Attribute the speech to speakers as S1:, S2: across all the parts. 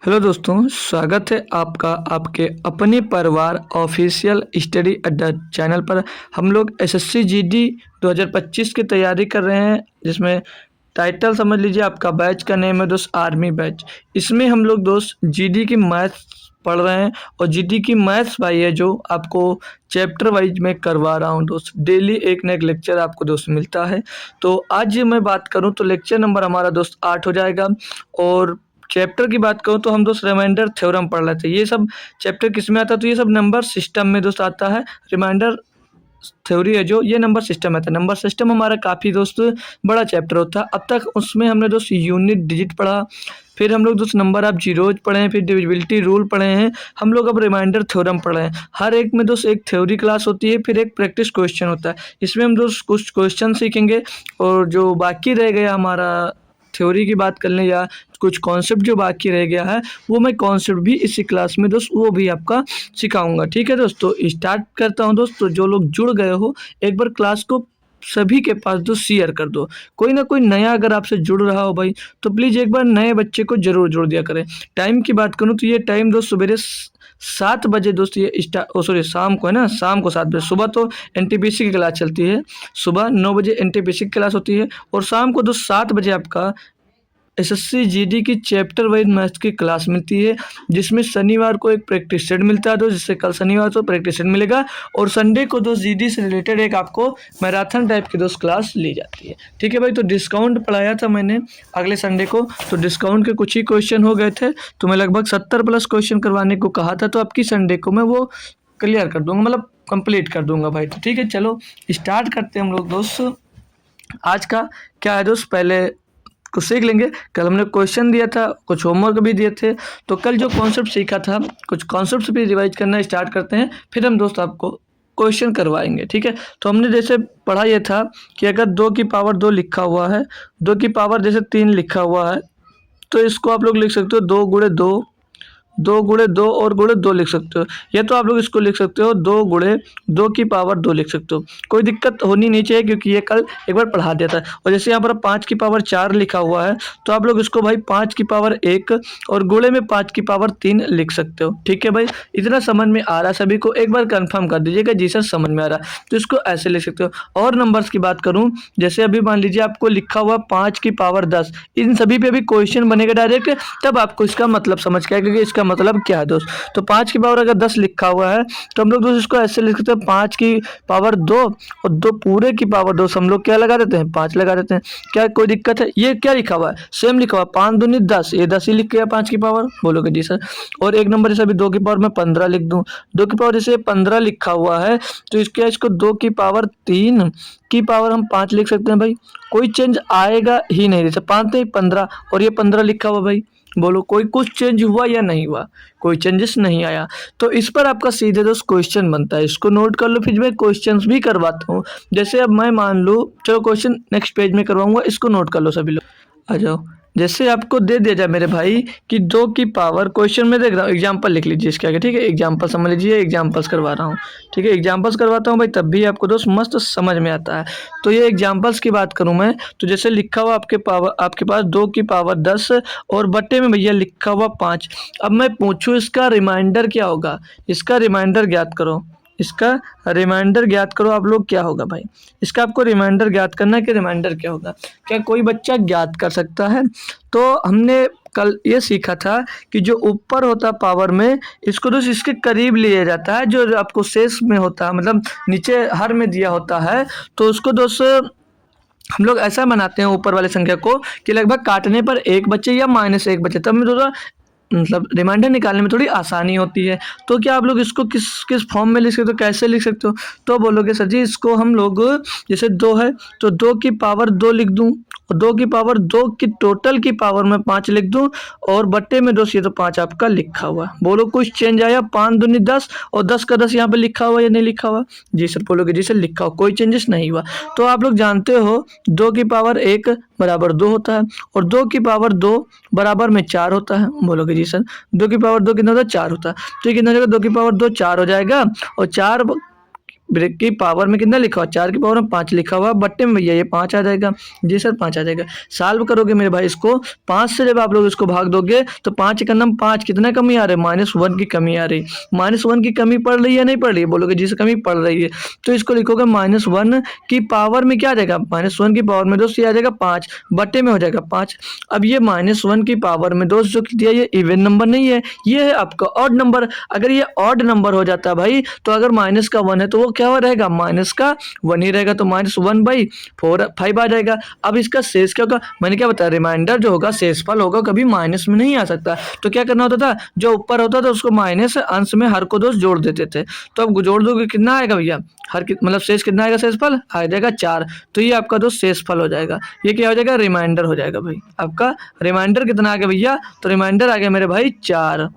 S1: Hello दोस्तों, स्वागत है आपका आपके अपने परिवार ऑफिशियल स्टडी अड्डा चैनल पर। हम लोग एसएससी जीडी 2025 की तैयारी कर रहे हैं, जिसमें टाइटल समझ लीजिए आपका बैच का नेम है दोस्त आर्मी बैच। इसमें हम लोग दोस्त जीडी की मैथ्स पढ़ रहे हैं और जीडी की मैथ्स भाई है जो आपको चैप्टर वाइज में करवा रहा हूँ दोस्त। डेली एक न एक लेक्चर आपको दोस्त मिलता है। तो आज मैं बात करूँ तो लेक्चर नंबर हमारा दोस्त 8 हो जाएगा। और चैप्टर की बात करूँ तो हम दोस्त रिमाइंडर थ्योरम पढ़ रहे थे। ये सब चैप्टर किस में आता है? तो ये सब नंबर सिस्टम में दोस्त आता है। रिमाइंडर थ्योरी है जो ये नंबर सिस्टम में आता है। नंबर सिस्टम हमारा काफ़ी दोस्त बड़ा चैप्टर होता है। अब तक उसमें हमने दोस्त यूनिट डिजिट पढ़ा, फिर हम लोग दोस्त नंबर ऑफ जीरोज पढ़े हैं, फिर डिविजिबिलिटी रूल पढ़े हैं। हम लोग अब रिमाइंडर थ्योरम पढ़ रहे हैं। हर एक में दोस्त एक थ्योरी क्लास होती है, फिर एक प्रैक्टिस क्वेश्चन होता है। इसमें हम दोस्त कुछ क्वेश्चन सीखेंगे और जो बाकी रह गया हमारा थ्योरी की बात कर लें या कुछ कॉन्सेप्ट जो बाकी रह गया है वो मैं कॉन्सेप्ट भी इसी क्लास में दोस्त वो भी आपका सिखाऊंगा। ठीक है दोस्तों, स्टार्ट करता हूँ दोस्त। तो जो लोग जुड़ गए हो एक बार क्लास को सभी के पास दोस्त शेयर कर दो। कोई ना कोई नया अगर आपसे जुड़ रहा हो भाई तो प्लीज़ एक बार नए बच्चे को जरूर जोड़ दिया करें। टाइम की बात करूँ तो ये टाइम दोस्त सवेरे 7 बजे दोस्त ये शाम को है ना, शाम को 7 बजे। सुबह तो एनटीपीसी की क्लास चलती है, सुबह 9 बजे एनटीपीसी की क्लास होती है और शाम को दोस्त 7 बजे आपका एसएससी जीडी की चैप्टर वाइज मैथ्स की क्लास मिलती है, जिसमें शनिवार को एक प्रैक्टिस सेट मिलता है दोस्त, जिससे कल शनिवार को प्रैक्टिस सेट मिलेगा और संडे को दोस्त जीडी से रिलेटेड एक आपको मैराथन टाइप की दोस्त क्लास ली जाती है। ठीक है भाई, तो डिस्काउंट पढ़ाया था मैंने अगले संडे को, तो डिस्काउंट के कुछ ही क्वेश्चन हो गए थे, तो मैं लगभग 70+ क्वेश्चन करवाने को कहा था, तो आपकी संडे को मैं वो क्लियर कर दूंगा, मतलब कंप्लीट कर दूंगा भाई। तो ठीक है, चलो स्टार्ट करते हैं हम लोग दोस्त। आज का क्या है दोस्त, पहले कुछ सीख लेंगे। कल हमने क्वेश्चन दिया था, कुछ होमवर्क भी दिए थे, तो कल जो कॉन्सेप्ट सीखा था कुछ कॉन्सेप्ट भी रिवाइज करना स्टार्ट करते हैं, फिर हम दोस्त आपको क्वेश्चन करवाएंगे। ठीक है, तो हमने जैसे पढ़ा ये था कि अगर 2 की पावर 2 लिखा हुआ है, 2 की पावर जैसे 3 लिखा हुआ है, तो इसको आप लोग लिख सकते हो 2 गुणे 2, 2 गुणे 2 और गुणे 2 लिख सकते हो, या तो आप लोग इसको लिख सकते हो 2 गुणे 2 की पावर 2 लिख सकते हो। कोई दिक्कत होनी नहीं चाहिए क्योंकि ये कल एक बार पढ़ा दिया था। और जैसे यहाँ पर 5 की पावर 4 लिखा हुआ है, तो आप लोग इसको भाई 5 की पावर 1 और गुणे में 5 की पावर 3 लिख सकते हो। ठीक है भाई, इतना समझ में आ रहा है सभी को? एक बार कंफर्म कर दीजिएगा जी सर समझ में आ रहा है, तो इसको ऐसे लिख सकते हो। और नंबर्स की बात करूँ, जैसे अभी मान लीजिए आपको लिखा हुआ 5 की पावर 10, इन सभी पे भी क्वेश्चन बनेगा डायरेक्ट, तब आपको इसका मतलब समझ के आएगा कि इसका मतलब क्या है दोस्त। तो 5 की पावर अगर 10 लिखा हुआ है तो हम लोग दोस्त इसको ऐसे लिख सकते हैं 5 की पावर 2 और 2 पूरे की पावर 2 हम लोग क्या लगा देते हैं, 5 लगा देते हैं। क्या कोई दिक्कत है? ये क्या लिखा हुआ है, सेम लिखा हुआ है, 5 दूनी 10, ये 10 ही लिख गया 5 की पावर, बोलोगे जी सर। और एक नंबर जैसे अभी 2 की पावर में 15 लिख दूं, 2 की पावर जैसे 15 लिखा हुआ है तो इसको 2 की पावर 3 की पावर हम 5 लिख सकते हैं भाई। कोई चेंज आएगा ही नहीं, जैसे 5 नहीं 15 और ये 15 लिखा हुआ भाई, बोलो कोई कुछ चेंज हुआ या नहीं हुआ? कोई चेंजेस नहीं आया। तो इस पर आपका सीधे दोस्त क्वेश्चन बनता है, इसको नोट कर लो, फिर मैं क्वेश्चंस भी करवाता हूँ। जैसे अब मैं मान लो, चलो क्वेश्चन नेक्स्ट पेज में करवाऊंगा, इसको नोट कर लो सभी लोग। आ जाओ, जैसे आपको दे दिया जाए मेरे भाई कि 2 की पावर, क्वेश्चन में देख रहा हूँ, एग्जाम्पल लिख लीजिए इसके आगे। ठीक है, एग्जाम्पल समझ लीजिए, एग्जाम्पल्स करवा रहा हूँ। ठीक है, एग्जाम्पल्स करवाता हूँ भाई, तब भी आपको दोस्त मस्त समझ में आता है। तो ये एग्जाम्पल्स की बात करूँ मैं, तो जैसे लिखा हुआ आपके पास 2 की पावर 10 और बट्टे में भैया लिखा हुआ 5। अब मैं पूछूँ इसका रिमाइंडर क्या होगा, इसका रिमाइंडर ज्ञात करो, इसका रिमाइंडर ज्ञात करो आप लोग। क्या होगा भाई, इसका आपको रिमाइंडर ज्ञात करना है कि रिमाइंडर क्या होगा, क्या कोई बच्चा ज्ञात कर सकता है? तो हमने कल ये सीखा था कि जो ऊपर होता है पावर में, इसको दोस्त इसके करीब लिया जाता है, जो आपको शेष में होता है, मतलब नीचे हर में दिया होता है, तो उसको दोस्त हम लोग ऐसा बनाते हैं ऊपर वाले संख्या को कि लगभग काटने पर 1 बचे या -1 बचे, तब में थोड़ा मतलब रिमाइंडर निकालने में थोड़ी आसानी होती है। तो क्या आप लोग इसको किस किस फॉर्म में लिख सकते हो, कैसे लिख सकते हो? तो बोलोगे सर जी इसको हम लोग, जैसे 2 है तो 2 की पावर 2 लिख दूं और 2 की पावर 2 की टोटल की पावर में 5 लिख दूं और बट्टे में दोस्त ये तो 5 आपका लिखा हुआ है। बोलो कुछ चेंज आया? 5 दूनी 10 और 10 का 10 यहाँ पे लिखा हुआ या नहीं लिखा हुआ? जी सर बोलोगे जी सर लिखा हुआ, कोई चेंजेस नहीं हुआ। तो आप लोग जानते हो 2 की पावर 1 बराबर 2 होता है और 2 की पावर 2 बराबर में 4 होता है। बोलोगे जी सर 2 की पावर 2 कितना होता है? 4 होता है। तो ये कितना हो जाएगा, 2 की पावर 2 4 हो जाएगा और 4 ब्रेक की पावर में कितना लिखा हुआ, 4 की पावर में 5 लिखा हुआ, बट्टे में भैया ये 5 आ जाएगा। जी सर 5 आ जाएगा। सॉल्व करोगे मेरे भाई इसको, 5 से जब आप लोग इसको भाग दोगे तो 5 एक नंबर 5 कितना कमी आ रहा है, -1 की कमी आ रही। -1 की कमी पड़ रही है नहीं पड़ रही है, बोलोगे जी सर कमी पड़ रही है, तो इसको लिखोगे -1 की पावर में क्या आ जाएगा, -1 की पावर में दोस्त ये आ जाएगा 5, बट्टे में हो जाएगा 5। अब ये -1 की पावर में दोस्त जो दिया ये इवन नंबर नहीं है, ये है आपका ऑड नंबर। अगर ये ऑड नंबर हो जाता है भाई, तो अगर माइनस का 1 है तो वो क्या हो रहेगा, माइनस का 1 ही रहेगा, तो -1/5 आ जाएगा। अब इसका शेष क्या होगा, मैंने क्या बताया, रिमाइंडर जो होगा शेषफल होगा कभी माइनस में नहीं आ सकता। तो क्या करना होता था, जो ऊपर होता था उसको माइनस अंश में हर को दोस्त जोड़ देते थे। तो अब जोड़ दोगे कितना आएगा भैया, मतलब शेष कितना आएगा, शेषफल आ जाएगा 4। तो ये आपका दोस्त शेषफल हो जाएगा, ये क्या हो जाएगा, रिमाइंडर हो जाएगा भाई। आपका रिमाइंडर कितना आ गया भैया, तो रिमाइंडर आ गया मेरे भाई 4।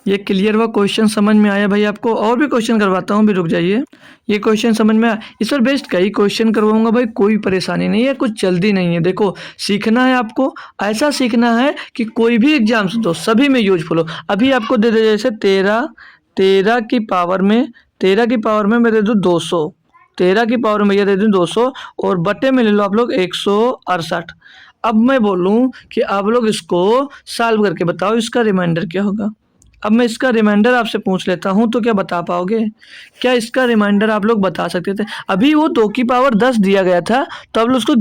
S1: ये क्लियर हुआ, क्वेश्चन समझ में आया भाई आपको? और भी क्वेश्चन करवाता हूँ, भी रुक जाइए। ये क्वेश्चन समझ में आया, इस पर बेस्ट कई क्वेश्चन करवाऊंगा भाई, कोई परेशानी नहीं है, कुछ जल्दी नहीं है। देखो सीखना है आपको, ऐसा सीखना है कि कोई भी एग्जाम दो सभी में यूजफुल हो। अभी आपको दे दे जैसे 13 की पावर में, 13 की पावर में मैं दे दूँ 200, 13 की पावर में भैया दे दूँ 200, और बटे में ले लो आप लोग 168। अब मैं बोलूँ कि आप लोग इसको सॉल्व करके बताओ इसका रिमाइंडर क्या होगा। अब मैं इसका रिमाइंडर आपसे पूछ लेता हूँ, तो क्या बता पाओगे? क्या इसका रिमाइंडर आप लोग बता सकते थे? अभी वो 2 की पावर 10 दिया गया था, तो आप लोग उसको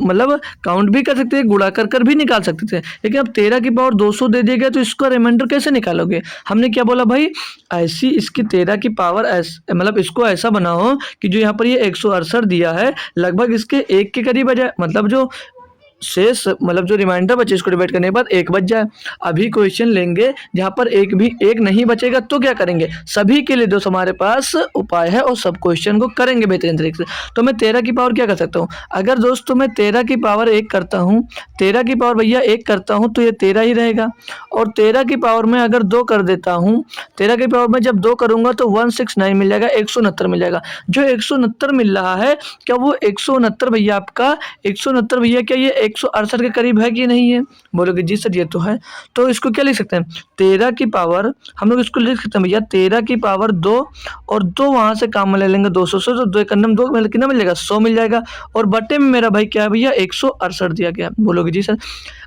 S1: मतलब काउंट भी कर सकते थे, गुणा कर कर भी निकाल सकते थे। लेकिन अब 13 की पावर 200 दे दिया गया, तो इसका रिमाइंडर कैसे निकालोगे? हमने क्या बोला भाई, ऐसी इसकी 13 की पावर मतलब इसको ऐसा बनाओ कि जो यहाँ पर ये 168 दिया है लगभग इसके 1 के करीब आ जाए, मतलब जो शेष मतलब जो रिमाइंडर बचे इसको डिवाइड करने के बाद 1 बच जाए। अभी क्वेश्चन लेंगे जहाँ पर एक नहीं बचेगा, तो क्या करेंगे, सभी के लिए दोस्त हमारे पास उपाय है और सब क्वेश्चन को करेंगे बेहतरीन तरीके से। तो मैं 13 की पावर क्या कर सकता हूँ, अगर दोस्तों मैं 13 की पावर 1 करता हूँ, 13 की पावर भैया 1 करता हूँ तो ये 13 ही रहेगा। और 13 की पावर में अगर 2 कर देता हूँ, 13 की पावर में जब 2 करूँगा तो 169 मिल जाएगा, 169 मिल जाएगा। जो 169 मिल रहा है, क्या वो 169 भैया आपका 169 भैया क्या ये 168 के करीब है कि नहीं है? बोलोगे जी सर ये तो है। तो इसको क्या लिख सकते हैं, 13 की पावर हम लोग इसको लिख सकते हैं भैया 13 की पावर 2, और 2 वहाँ से काम में ले लेंगे 200 से, तो 2 1 2 कितना मिल जाएगा, 100 मिल जाएगा। और बटे में मेरा भाई क्या है भैया 168 दिया गया। बोलोगे जी सर।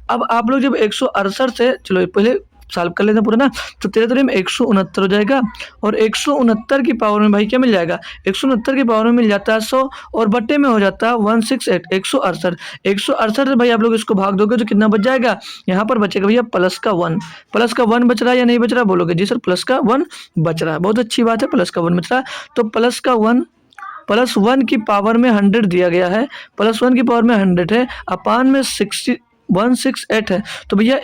S1: अब आप लोग जब 168 से, चलो पहले सॉल्व कर लेते हैं पूरा ना, तो 13 में 169 हो जाएगा, और 169 की पावर में भाई क्या मिल जाएगा, 169 की पावर में मिल जाता है 100, और बट्टे में हो जाता है 168, 168। 168 से भाई आप लोग इसको भाग दोगे तो कितना बच जाएगा, यहाँ पर बचेगा भैया प्लस का 1। प्लस का 1 बच रहा है या नहीं बच रहा? बोलोगे जी सर प्लस का 1 बच रहा है, बहुत अच्छी बात है, प्लस का 1 बच रहा है। तो +1 की पावर में 100 दिया गया है, +1 की पावर में 100 है, अपान में 168 है, तो भैया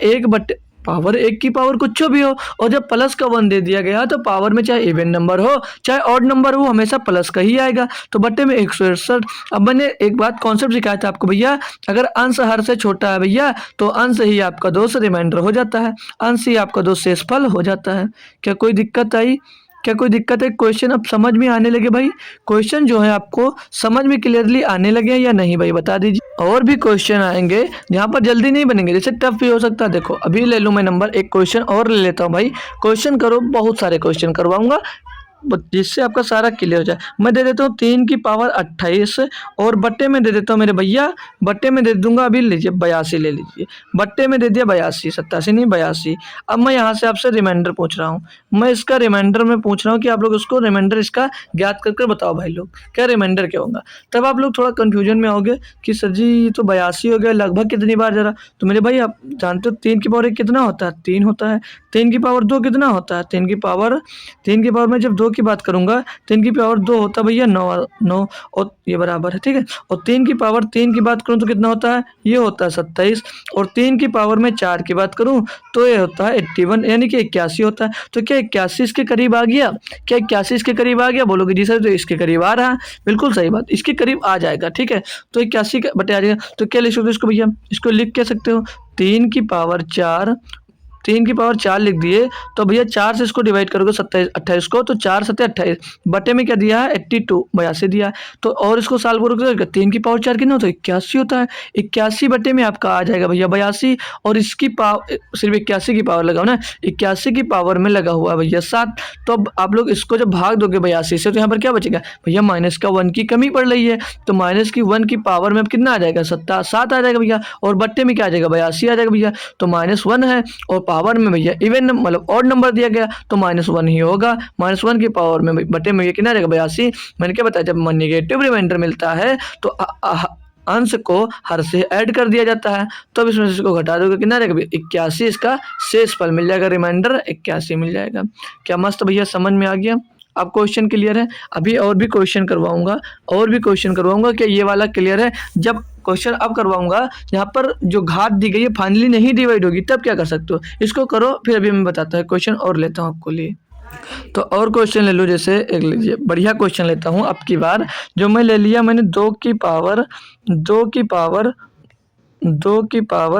S1: पावर 1 की पावर कुछ भी हो, और जब प्लस का 1 दे दिया गया तो पावर में चाहे इवन नंबर हो चाहे ऑड नंबर हो, हमेशा प्लस का ही आएगा। तो बट्टे में 168। अब मैंने एक बात कॉन्सेप्ट सिखाया था आपको भैया, अगर अंश हर से छोटा है भैया तो अंश ही आपका दोस्त रिमाइंडर हो जाता है, अंश ही आपका दोस्त शेषफल हो जाता है। क्या कोई दिक्कत आई? क्या कोई दिक्कत है? क्वेश्चन अब समझ में आने लगे भाई? क्वेश्चन जो है आपको समझ में क्लियरली आने लगे या नहीं भाई, बता दीजिए। और भी क्वेश्चन आएंगे जहाँ पर जल्दी नहीं बनेंगे, जैसे टफ भी हो सकता है। देखो अभी ले लूँ मैं नंबर, एक क्वेश्चन और ले लेता हूँ भाई, क्वेश्चन करो, बहुत सारे क्वेश्चन करवाऊंगा जिससे आपका सारा क्लियर हो जाए। मैं दे देता हूँ 3 की पावर 28, और बट्टे में दे देता हूँ मेरे भैया, बट्टे में दे दूंगा, अभी लीजिए 82 ले लीजिए, बट्टे में दे दिया 82, 87 नहीं 82। अब मैं यहाँ से आपसे रिमाइंडर पूछ रहा हूँ, मैं इसका रिमाइंडर में पूछ रहा हूँ कि आप लोग उसको रिमाइंडर इसका ज्ञात करके बताओ भाई लोग, क्या रिमाइंडर क्या होगा। तब आप लोग थोड़ा कन्फ्यूजन में आओगे कि सर जी ये तो 82 हो गया, लगभग कितनी बार जरा। तो मेरे भाई आप जानते हो 3 की पावर 1 कितना होता है, 3 होता है। 3 की पावर 2 कितना होता है, 3 की पावर में जब 2 की बात करूंगा, 3 की पावर 2 होता है भैया 9, और ये बराबर है, ठीक है। और 3 की पावर 3 की बात करूं तो कितना होता है, ये होता है 27, और 3 की पावर में 4 की बात करूं तो ये होता है 81, यानी कि 81 होता है। तो क्या 81 इसके करीब आ गया? क्या 81 इसके करीब आ गया? बोलोगे जी सर तो इसके करीब आ रहा है, बिल्कुल सही बात, इसके करीब आ जाएगा, ठीक है। तो 81 बटे आ जाएगा, तो क्या लिख सकते हो इसको भैया, इसको लिख क्या सकते हो, 3 की पावर 4 3 की पावर 4 लिख दिए, तो भैया 4 से इसको डिवाइड करोगे 27 28 को, तो 4 सत्ते 28 बटे में क्या दिया है 82 82 दिया है। तो और इसको सॉल्व करोगे 3 की पावर 4 कितना होता है 81 होता है। 81 बटे में आपका आ जाएगा भैया 82, और इसकी पावर सिर्फ 81 की पावर लगाओ ना, 81 की पावर में लगा हुआ है भैया 7। तो अब आप लोग इसको जब भाग दोगे 82 से, तो यहाँ पर क्या बचेगा भैया माइनस का 1 की कमी पड़ रही है, तो माइनस की 1 की पावर में अब कितना आ जाएगा 7 आ जाएगा भैया, और बट्टे में क्या आ जाएगा 82 आ जाएगा भैया। तो -1 है और पावर में भैया इवन मतलब ऑड नंबर दिया गया, तो -1 ही होगा। -1 की पावर में बट्टे में ये कितना आ जाएगा 82। मैंने क्या बताया, जब नेगेटिव रिमाइंडर मिलता है तो अंश को हर से ऐड कर दिया जाता है, तो अब इसमें से इसको घटा दोगे कितना रहेगा 81, इसका शेष फल मिल जाएगा, रिमाइंडर 81 मिल जाएगा। क्या मस्त भैया समझ में आ गया? अब क्वेश्चन क्लियर है? अभी और भी क्वेश्चन करवाऊंगा क्या ये वाला क्लियर है? जब क्वेश्चन अब करवाऊंगा यहाँ पर जो घात दी गई है फाइनली नहीं डिवाइड होगी, तब क्या कर सकते हो, इसको करो फिर अभी मैं बताता हूँ। क्वेश्चन और लेता हूँ आपको लिए, तो और क्वेश्चन ले लो। जैसे एक लीजिए बढ़िया क्वेश्चन लेता हूँ अब की बार। जो मैं ले लिया मैंने 2 की पावर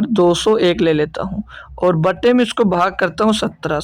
S1: 201 ले लेता हूँ, और बट्टे में इसको भाग करता हूँ 17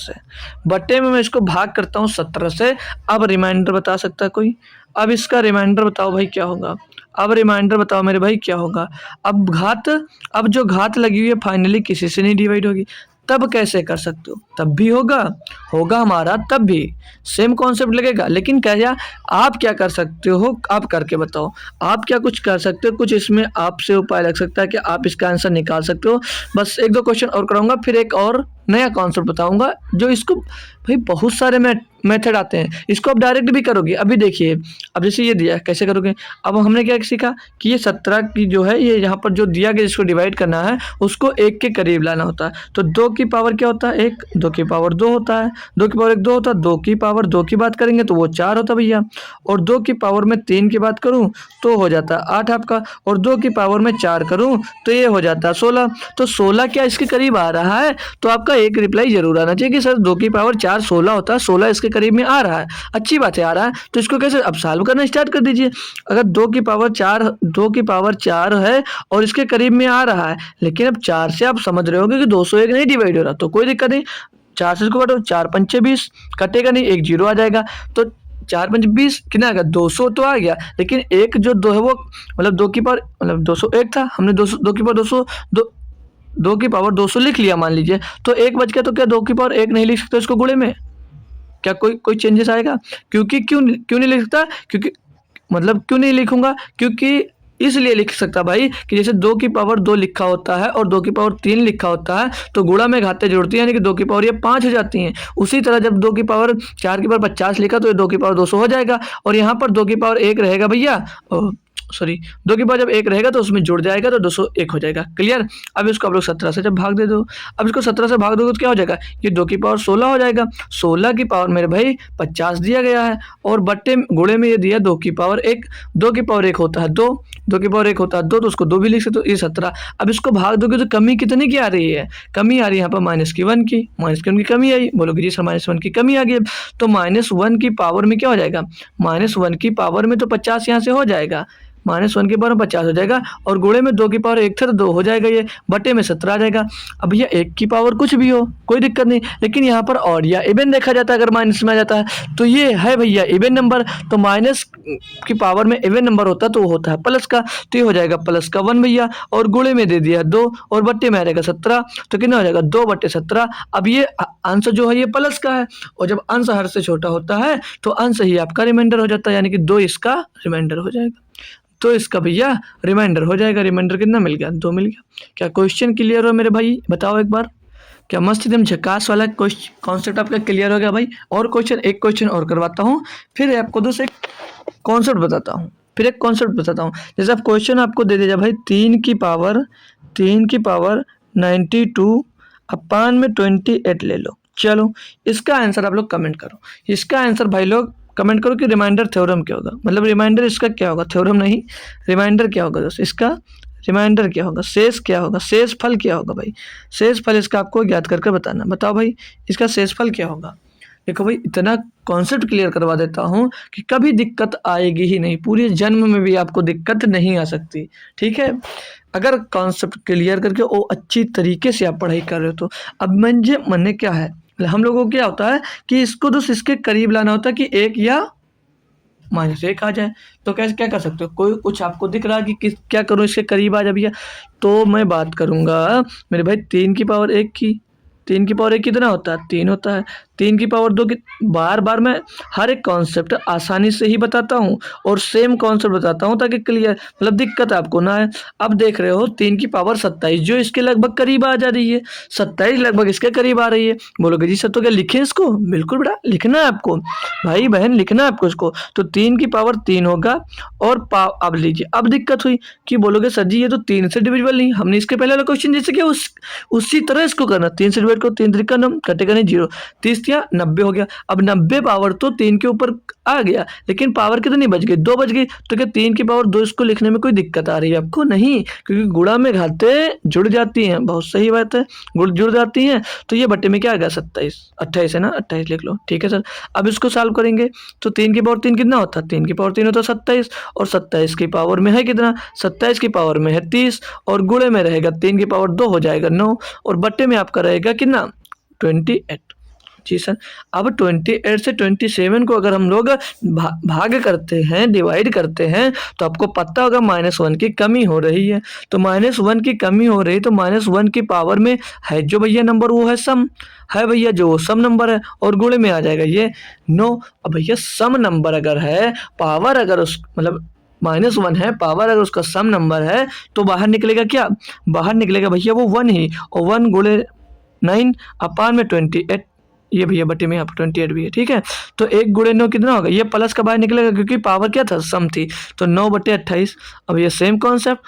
S1: से। अब रिमाइंडर बता सकता है कोई? अब इसका रिमाइंडर बताओ भाई क्या होगा? अब रिमाइंडर बताओ मेरे भाई क्या होगा? अब जो घात लगी हुई है फाइनली किसी से नहीं डिवाइड होगी, तब कैसे कर सकते हो? तब भी होगा हमारा, तब भी सेम कॉन्सेप्ट लगेगा। लेकिन क्या आप क्या कर सकते हो, आप करके बताओ। आप क्या कुछ कर सकते हो, कुछ इसमें आपसे उपाय लग सकता है कि आप इसका आंसर निकाल सकते हो। बस 1-2 क्वेश्चन और कराऊंगा, फिर एक और नया कॉन्सेप्ट बताऊंगा जो इसको भाई बहुत सारे मेथड आते हैं, इसको आप डायरेक्ट भी करोगे। अभी देखिए, अब जैसे ये दिया कैसे करोगे, अब हमने क्या सीखा कि ये 17 की जो है ये यहाँ पर जो दिया गया जिसको डिवाइड करना है उसको 1 के करीब लाना होता है। तो 2 की पावर क्या होता है 1, 2 की पावर 2 होता है, 2 की पावर 1 2 होता है, 2 की पावर 2 की बात करेंगे तो वो 4 होता है भैया, और 2 की पावर में 3 की बात करूँ तो हो जाता है 8 आपका, और 2 की पावर में 4 करूँ तो ये हो जाता है 16। तो 16 क्या इसके करीब आ रहा है? तो आपका एक रिप्लाई जरूर आना चाहिए कि सर 2 की पावर 4 16 होता है, 16 इसके करीब में आ रहा है। अच्छी बात है आ रहा है, तो इसको कैसे अब सॉल्व करना स्टार्ट कर दीजिए। अगर 2 की पावर 4 है और इसके करीब में आ रहा है, लेकिन अब 4 से आप समझ रहे होगे कि 201 नहीं डिवाइड हो रहा, तो कोई दिक्कत नहीं, 4 से इसको काटो, 4 पंचे 20, कटेगा नहीं, एक जीरो आ जाएगा, तो 4 पंच 20 कितना आ गया 200 तो आ गया, लेकिन एक जो 2 है वो मतलब 2 की पावर मतलब 201 था, हमने 2 की पावर 2 की पावर 200 लिख लिया मान लीजिए, तो एक बच गया, तो क्या 2 की पावर 1 नहीं लिख सकते इसको गुणे में? क्या कोई चेंजेस आएगा? क्योंकि क्यों नहीं लिख सकता? क्योंकि मतलब क्यों नहीं लिखूंगा? क्योंकि इसलिए लिख सकता भाई कि जैसे 2 की पावर 2 लिखा होता है और 2 की पावर 3 लिखा होता है, तो गुणा में घातें जोड़ती हैं, यानी कि 2 की पावर ये 5 हो जाती हैं। उसी तरह जब 2 की पावर 4 की पावर 50 लिखा तो ये 2 की पावर 200 हो जाएगा, और यहाँ पर 2 की पावर 1 रहेगा भैया, सॉरी 2 की पावर जब 1 रहेगा तो उसमें जुड़ जाएगा तो 201 हो जाएगा। क्लियर? अब इसको आप लोग 17 से जब भाग दे दो, अब इसको 17 से भाग दोगे तो क्या हो जाएगा, ये 2 की पावर 16 हो जाएगा। 16 की पावर मेरे भाई 50 दिया गया है, और बट्टे गुणे में ये दिया 2 की पावर 1, 2 की पावर 1 होता है 2, 2 की पावर 1 होता है 2, तो उसको 2 भी लिख सकते हो, ये 17। अब इसको भाग दोगे तो कमी कितनी की आ रही है? कमी आ रही है यहाँ पर -1 की कमी आई। बोलोगे जी सर -1 की कमी आ गई, तो -1 की पावर में क्या हो जाएगा, -1 की पावर में तो 50 यहाँ से हो जाएगा, -1 की पावर 50 हो जाएगा, और गुणे में 2 की पावर 1 था तो 2 हो जाएगा, ये बटे में 17 आ जाएगा। अब भैया 1 की पावर कुछ भी हो कोई दिक्कत नहीं, लेकिन यहाँ पर ऑड या इवन देखा जाता है, अगर माइनस में आ जाता है तो ये है भैया इवन नंबर, तो माइनस की पावर में इवन नंबर होता है तो वो होता है प्लस का, तो ये हो जाएगा प्लस का 1 भैया, और गुणे में दे दिया 2 और बट्टे में आ जाएगा 17, तो कितना हो जाएगा 2/17। अब ये आंसर जो है ये प्लस का है, और जब अंश हर से छोटा होता है तो अंश ही आपका रिमाइंडर हो जाता है, यानी कि 2 इसका रिमाइंडर हो जाएगा, तो इसका भैया रिमाइंडर हो जाएगा। रिमाइंडर कितना मिल गया 2 मिल गया। क्या क्वेश्चन क्लियर हो मेरे भाई? बताओ एक बार। क्या मस्त एकदम झकास वाला कॉन्सेप्ट आपका क्लियर हो गया भाई? और एक क्वेश्चन और करवाता हूँ, फिर आपको दूसरे कॉन्सेप्ट बताता हूँ, जैसे आप क्वेश्चन आपको दे दीजिए भाई 3 की पावर 92 अपान में 28 ले लो। चलो इसका आंसर आप लोग कमेंट करो, इसका आंसर भाई लोग कमेंट करो कि रिमाइंडर थ्योरम क्या होगा, मतलब रिमाइंडर इसका क्या होगा, थ्योरम नहीं, रिमाइंडर क्या होगा दोस्त, इसका रिमाइंडर क्या होगा, शेष क्या होगा, शेष फल क्या होगा भाई, शेष फल इसका आपको ज्ञात करके बताना। बताओ भाई इसका शेष फल क्या होगा? देखो भाई, इतना कॉन्सेप्ट क्लियर करवा देता हूँ कि कभी दिक्कत आएगी ही नहीं, पूरे जन्म में भी आपको दिक्कत नहीं आ सकती। ठीक है, अगर कॉन्सेप्ट क्लियर करके वो अच्छी तरीके से आप पढ़ाई कर रहे हो तो। अब मंजे मन क्या है, हम लोगों को क्या होता है कि इसको तो इसके करीब लाना होता है कि 1 या -1 आ जाए। तो कैसे क्या कर सकते हो, कोई कुछ आपको दिख रहा है कि क्या करूँ इसके करीब आ जाए भैया, तो मैं बात करूँगा मेरे भाई 3 की पावर 1 की। 3 की पावर 1 कितना होता है, 3 होता है। 3 की पावर 2 की। बार बार मैं हर एक कॉन्सेप्ट आसानी से ही बताता हूँ और सेम कॉन्सेप्ट बताता हूँ ताकि क्लियर मतलब दिक्कत आपको ना आए। अब देख रहे हो 3 की पावर 27 जो इसके लगभग करीब आ जा रही है, 27 लगभग इसके करीब आ रही है। बोलोगे जी सर तो क्या लिखें इसको, बिल्कुल बेटा लिखना है आपको, भाई बहन लिखना है आपको इसको। तो 3 की पावर 3 होगा और अब लीजिए, अब दिक्कत हुई कि बोलोगे सर जी ये तो 3 से डिविजिबल नहीं, हमने इसके पहले वाला क्वेश्चन जैसे किया उसी तरह इसको करना। 3 से डिवाइड करो, 3 त्रिका नम, कटेगा नहीं 0, 30 या 90 हो गया। अब 90 पावर तो 3 के ऊपर आ गया, लेकिन पावर कितनी बच गई, 2 बच गई। तो क्या 3 की पावर 2 इसको लिखने में कोई दिक्कत आ रही है आपको, नहीं, क्योंकि गुणा में घातें जुड़ जाती हैं, बहुत सही बात है, जुड़ जाती हैं। तो ये बट्टे में क्या आ गया 27, 28 है ना, 28 लिख लो, ठीक है सर। अब इसको सॉल्व करेंगे तो 3 की पावर 3 कितना होता है, 3 की पावर 3 होता है 27, और 27 की पावर में है कितना, 27 की पावर में है 30, और गुणे में रहेगा 3 की पावर 2 हो जाएगा 9, और बट्टे में आपका रहेगा कितना 28। जी सर। अब 28 से 27 को अगर हम लोग भाग करते हैं, डिवाइड करते हैं, तो आपको पता होगा -1 की कमी हो रही है। तो -1 की कमी हो रही, तो -1 की पावर में है जो भैया नंबर वो है सम, है भैया जो सम नंबर है, और गुणे में आ जाएगा ये 9। अब भैया सम नंबर अगर है, पावर अगर उस मतलब -1 है, पावर अगर उसका सम नंबर है, तो बाहर निकलेगा क्या, बाहर निकलेगा भैया वो 1 ही, और 1 गुणे 9 अपान में 28, ये भैया बटे में यहाँ पर 28 भी है, ठीक है। तो 1 गुणे 9 कितना होगा, ये प्लस का बाहर निकलेगा क्योंकि पावर क्या था, सम थी, तो 9/28। अब ये सेम कॉन्सेप्ट,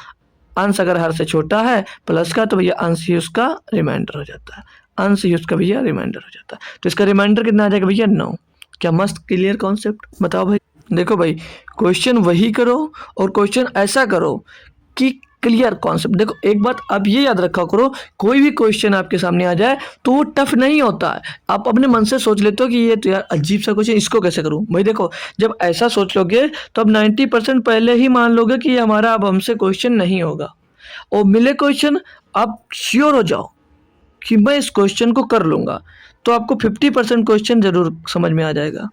S1: अंश अगर हर से छोटा है प्लस का, तो भैया अंश ही उसका रिमाइंडर हो जाता है, अंश ही उसका भैया रिमाइंडर हो जाता है। तो इसका रिमाइंडर कितना आ जाएगा भैया 9। क्या मस्त क्लियर कॉन्सेप्ट, बताओ भाई। देखो भाई, क्वेश्चन वही करो और क्वेश्चन ऐसा करो कि क्लियर कॉन्सेप्ट। देखो एक बात आप ये याद रखा करो, कोई भी क्वेश्चन आपके सामने आ जाए तो वो टफ नहीं होता है। आप अपने मन से सोच लेते हो कि ये तो यार अजीब सा क्वेश्चन, इसको कैसे करूं भाई। देखो जब ऐसा सोच लोगे तो अब 90% पहले ही मान लोगे कि ये हमारा अब हमसे क्वेश्चन नहीं होगा, और मिले क्वेश्चन आप श्योर हो जाओ कि मैं इस क्वेश्चन को कर लूंगा, तो आपको 50% क्वेश्चन जरूर समझ में आ जाएगा।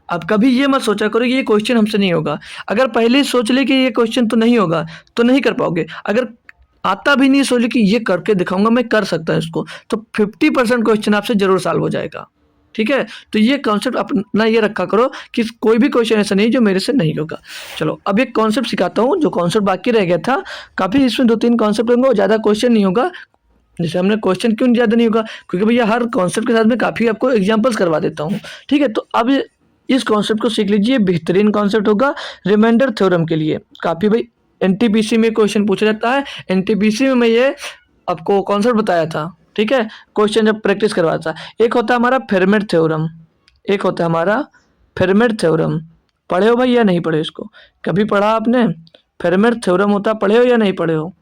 S1: अब कभी ये मत सोचा करो कि ये क्वेश्चन हमसे नहीं होगा, अगर पहले ही सोच ले कि ये क्वेश्चन तो नहीं होगा तो नहीं कर पाओगे। अगर आता भी नहीं सोच ले कि ये करके दिखाऊंगा, मैं कर सकता हूँ इसको, तो 50% क्वेश्चन आपसे जरूर सॉल्व हो जाएगा, ठीक है। तो ये कॉन्सेप्ट अपना ये रखा करो कि कोई भी क्वेश्चन ऐसा नहीं जो मेरे से नहीं होगा। चलो अब एक कॉन्सेप्ट सिखाता हूँ, जो कॉन्सेप्ट बाकी रह गया था, काफ़ी इसमें 2-3 कॉन्सेप्ट होंगे और ज़्यादा क्वेश्चन नहीं होगा। जैसे हमने क्वेश्चन क्यों ज़्यादा नहीं होगा, क्योंकि भैया हर कॉन्सेप्ट के साथ में काफ़ी आपको एग्जाम्पल्स करवा देता हूँ, ठीक है। तो अब इस कॉन्सेप्ट को सीख लीजिए, बेहतरीन कॉन्सेप्ट होगा रिमाइंडर थ्योरम के लिए। काफ़ी भाई एनटीपीसी में क्वेश्चन पूछा जाता है, एनटीपीसी में मैं ये आपको कॉन्सेप्ट बताया था, ठीक है, क्वेश्चन जब प्रैक्टिस करवाता। एक होता है हमारा फेरमेट थ्योरम, एक होता है हमारा फेरमेट थ्योरम। पढ़े हो भाई या नहीं पढ़े इसको, कभी पढ़ा आपने, फेरमेट थ्योरम होता, पढ़े हो या नहीं पढ़े हो।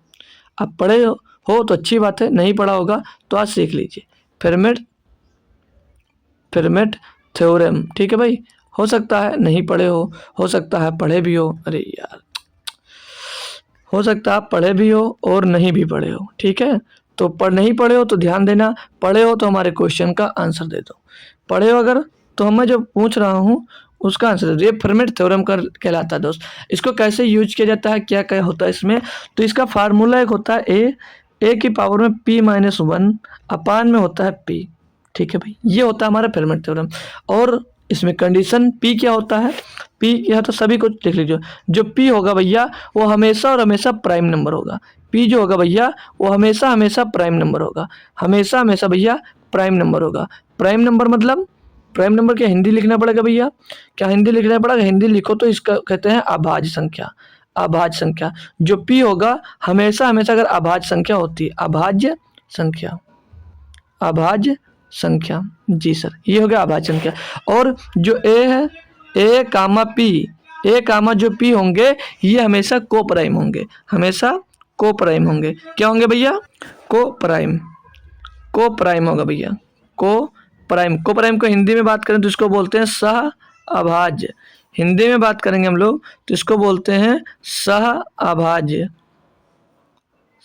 S1: आप पढ़े हो तो अच्छी बात है, नहीं पढ़ा होगा तो आज सीख लीजिए फेरमेट थ्योरम, ठीक है भाई। हो सकता है नहीं पढ़े हो सकता है पढ़े भी हो, अरे यार हो सकता है आप पढ़े भी हो और नहीं भी पढ़े हो, ठीक है। तो नहीं पढ़े हो तो ध्यान देना, पढ़े हो तो हमारे क्वेश्चन का आंसर दे दो, पढ़े हो अगर तो मैं जो पूछ रहा हूँ उसका आंसर दे दो। ये फेरमेट थ्योरम का कहलाता है दोस्त। इसको कैसे यूज किया जाता है, क्या क्या होता है इसमें, तो इसका फार्मूला एक होता है ए की पावर में p-1 अपान में होता है p, ठीक है भाई। ये होता है हमारा फेरमेट थ्योरम। और इसमें कंडीशन p क्या होता है, p क्या तो सभी को लिख लीजिए। जो p होगा भैया वो हमेशा और हमेशा प्राइम नंबर होगा, p जो होगा भैया वो हमेशा हमेशा प्राइम नंबर होगा, हमेशा हमेशा भैया प्राइम नंबर होगा। प्राइम नंबर मतलब प्राइम नंबर क्या हिंदी लिखना पड़ेगा भैया, क्या हिंदी लिखना पड़ेगा, हिंदी लिखो तो इसका कहते हैं अभाज्य संख्या। अभाज्य संख्या जो p होगा हमेशा हमेशा अगर अभाज्य संख्या होती है, अभाज्य संख्या, अभाज्य संख्या, जी सर ये हो गया अभाज्य संख्या। और जो a है a कामा p, a कामा जो p होंगे ये हमेशा को प्राइम होंगे, हमेशा को प्राइम होंगे। क्या होंगे भैया, को प्राइम, को प्राइम होगा भैया, को प्राइम। को प्राइम को हिंदी में बात करें तो इसको बोलते हैं सह अभाज्य। हिंदी में बात करेंगे हम लोग तो इसको बोलते हैं सह अभाज्य।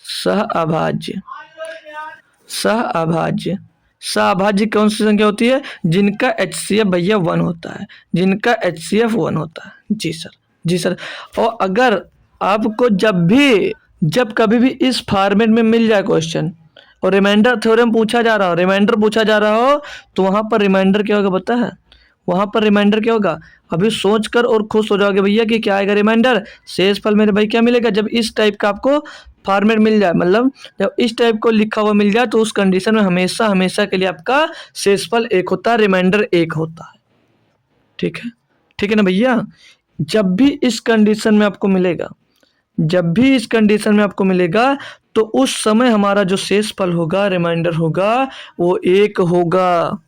S1: सह अभाज्य। सह अभाज्य। सह अभाज्य कौन सी संख्या होती है? जिनका HCF भैया 1 होता है, जिनका HCF 1 होता है। जी सर, जी सर। और अगर आपको जब कभी भी इस फॉर्मेट में मिल जाए क्वेश्चन और रिमाइंडर थ्योरम पूछा जा रहा हो, रिमाइंडर पूछा जा रहा हो, तो वहां पर रिमाइंडर क्या होगा पता है? वहां पर रिमाइंडर क्या होगा? अभी सोच कर और खुश हो जाओगे भैया कि क्या आएगा रिमाइंडर। शेषफल मेरे भाई क्या मिलेगा? जब इस टाइप का आपको फॉर्मेट मिल जाए, मतलब जब इस टाइप को लिखा हुआ मिल जाए, तो उस कंडीशन में हमेशा हमेशा के लिए आपका शेषफल 1 होता है, रिमाइंडर 1 होता है। ठीक है, ठीक है ना भैया। जब भी इस कंडीशन में आपको मिलेगा, जब भी इस कंडीशन में आपको मिलेगा, तो उस समय हमारा जो शेषफल होगा, रिमाइंडर होगा, वो 1 होगा।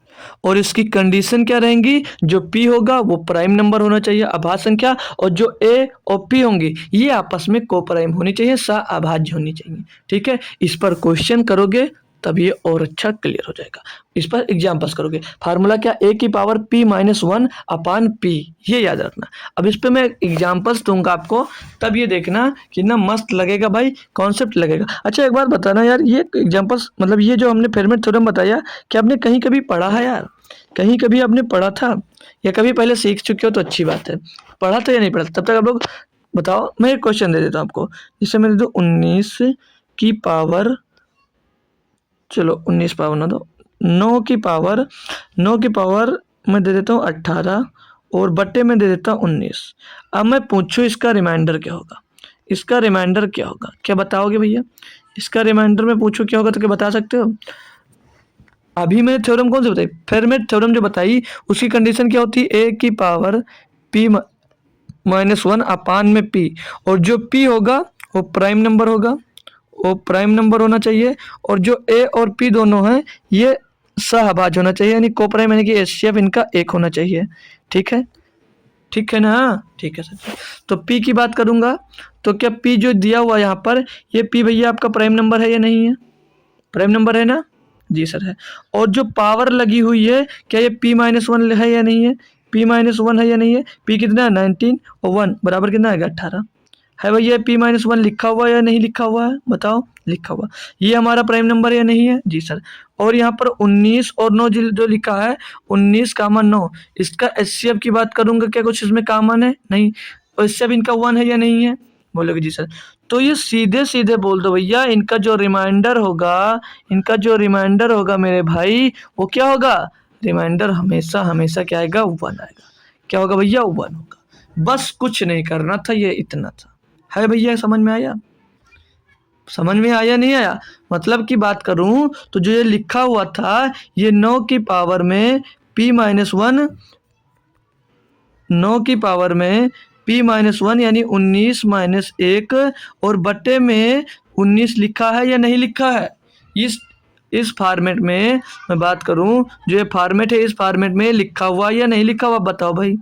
S1: और इसकी कंडीशन क्या रहेंगी? जो P होगा वो प्राइम नंबर होना चाहिए, अभाज्य संख्या, और जो A और P होंगी ये आपस में को प्राइम होनी चाहिए, सह अभाज्य होनी चाहिए। ठीक है, इस पर क्वेश्चन करोगे तब ये और अच्छा क्लियर हो जाएगा। इस पर एग्जाम्पल्स करोगे। फार्मूला क्या? A की पावर P-1 अपान P, ये याद रखना। अब इस पे मैं एग्जाम्पल्स दूंगा आपको, तब ये देखना कितना मस्त लगेगा भाई, कॉन्सेप्ट लगेगा। अच्छा एक बात बताना यार, ये एग्जाम्पल्स मतलब ये जो हमने फेरमेट थ्योरम बताया, क्या आपने कहीं कभी पढ़ा है यार? कहीं कभी आपने पढ़ा था या कभी पहले सीख चुके हो तो अच्छी बात है। पढ़ा था या नहीं पढ़ा? तब तक आप लोग बताओ। मैं एक क्वेश्चन दे देता हूँ आपको, जिससे मैं दे दूँ 19 की पावर, चलो 19 पावर ना दो, 9 की पावर मैं दे देता हूँ 18 और बट्टे में दे देता हूँ 19। अब मैं पूछूँ इसका रिमाइंडर क्या होगा? इसका रिमाइंडर क्या होगा? क्या बताओगे भैया? इसका रिमाइंडर में पूछूँ क्या होगा तो क्या बता सकते हो? अभी मैंने थ्योरम कौन सी बताई? फेरमेट थ्योरम जो बताई उसकी कंडीशन क्या होती है? A की पावर P-1 अपान में P, और जो P होगा वो प्राइम नंबर होगा, वो प्राइम नंबर होना चाहिए, और जो A और P दोनों हैं ये सहअभाज्य होना चाहिए, यानी को प्राइम, यानी कि HCF इनका 1 होना चाहिए। ठीक है, ठीक है ना? ठीक है सर। तो P की बात करूंगा तो क्या P जो दिया हुआ यहाँ पर, ये P भैया आपका प्राइम नंबर है या नहीं है? प्राइम नंबर है ना? जी सर है। और जो पावर लगी हुई है, क्या ये P-1 है या नहीं है? P-1 है या नहीं है? P कितना है? 19 और 1 बराबर कितना आएगा? 18 है भैया। P-1 लिखा हुआ है या नहीं लिखा हुआ है? बताओ। लिखा हुआ। ये हमारा प्राइम नंबर है या नहीं है? जी सर। और यहाँ पर 19 और 9 जो लिखा है, 19 कामन 9, इसका HCF की बात करूंगा, क्या कुछ इसमें कामन है? नहीं। और HCF इनका 1 है या नहीं है? बोलोगे जी सर। तो ये सीधे सीधे बोल दो भैया, इनका जो रिमाइंडर होगा, इनका जो रिमाइंडर होगा मेरे भाई, वो क्या होगा? रिमाइंडर हमेशा हमेशा क्या आएगा? 1 आएगा। क्या होगा भैया? 1 होगा। बस कुछ नहीं करना था, ये इतना था। है भैया, समझ में आया? समझ में आया नहीं आया? मतलब की बात करूं तो जो ये लिखा हुआ था, ये 9 की पावर में P-1, 9 की पावर में P-1 यानी 19 माइनस 1 और बट्टे में 19 लिखा है या नहीं लिखा है? इस फॉर्मेट में मैं बात करूं, जो ये फॉर्मेट है, इस फॉर्मेट में लिखा हुआ या नहीं लिखा हुआ? बताओ भाई।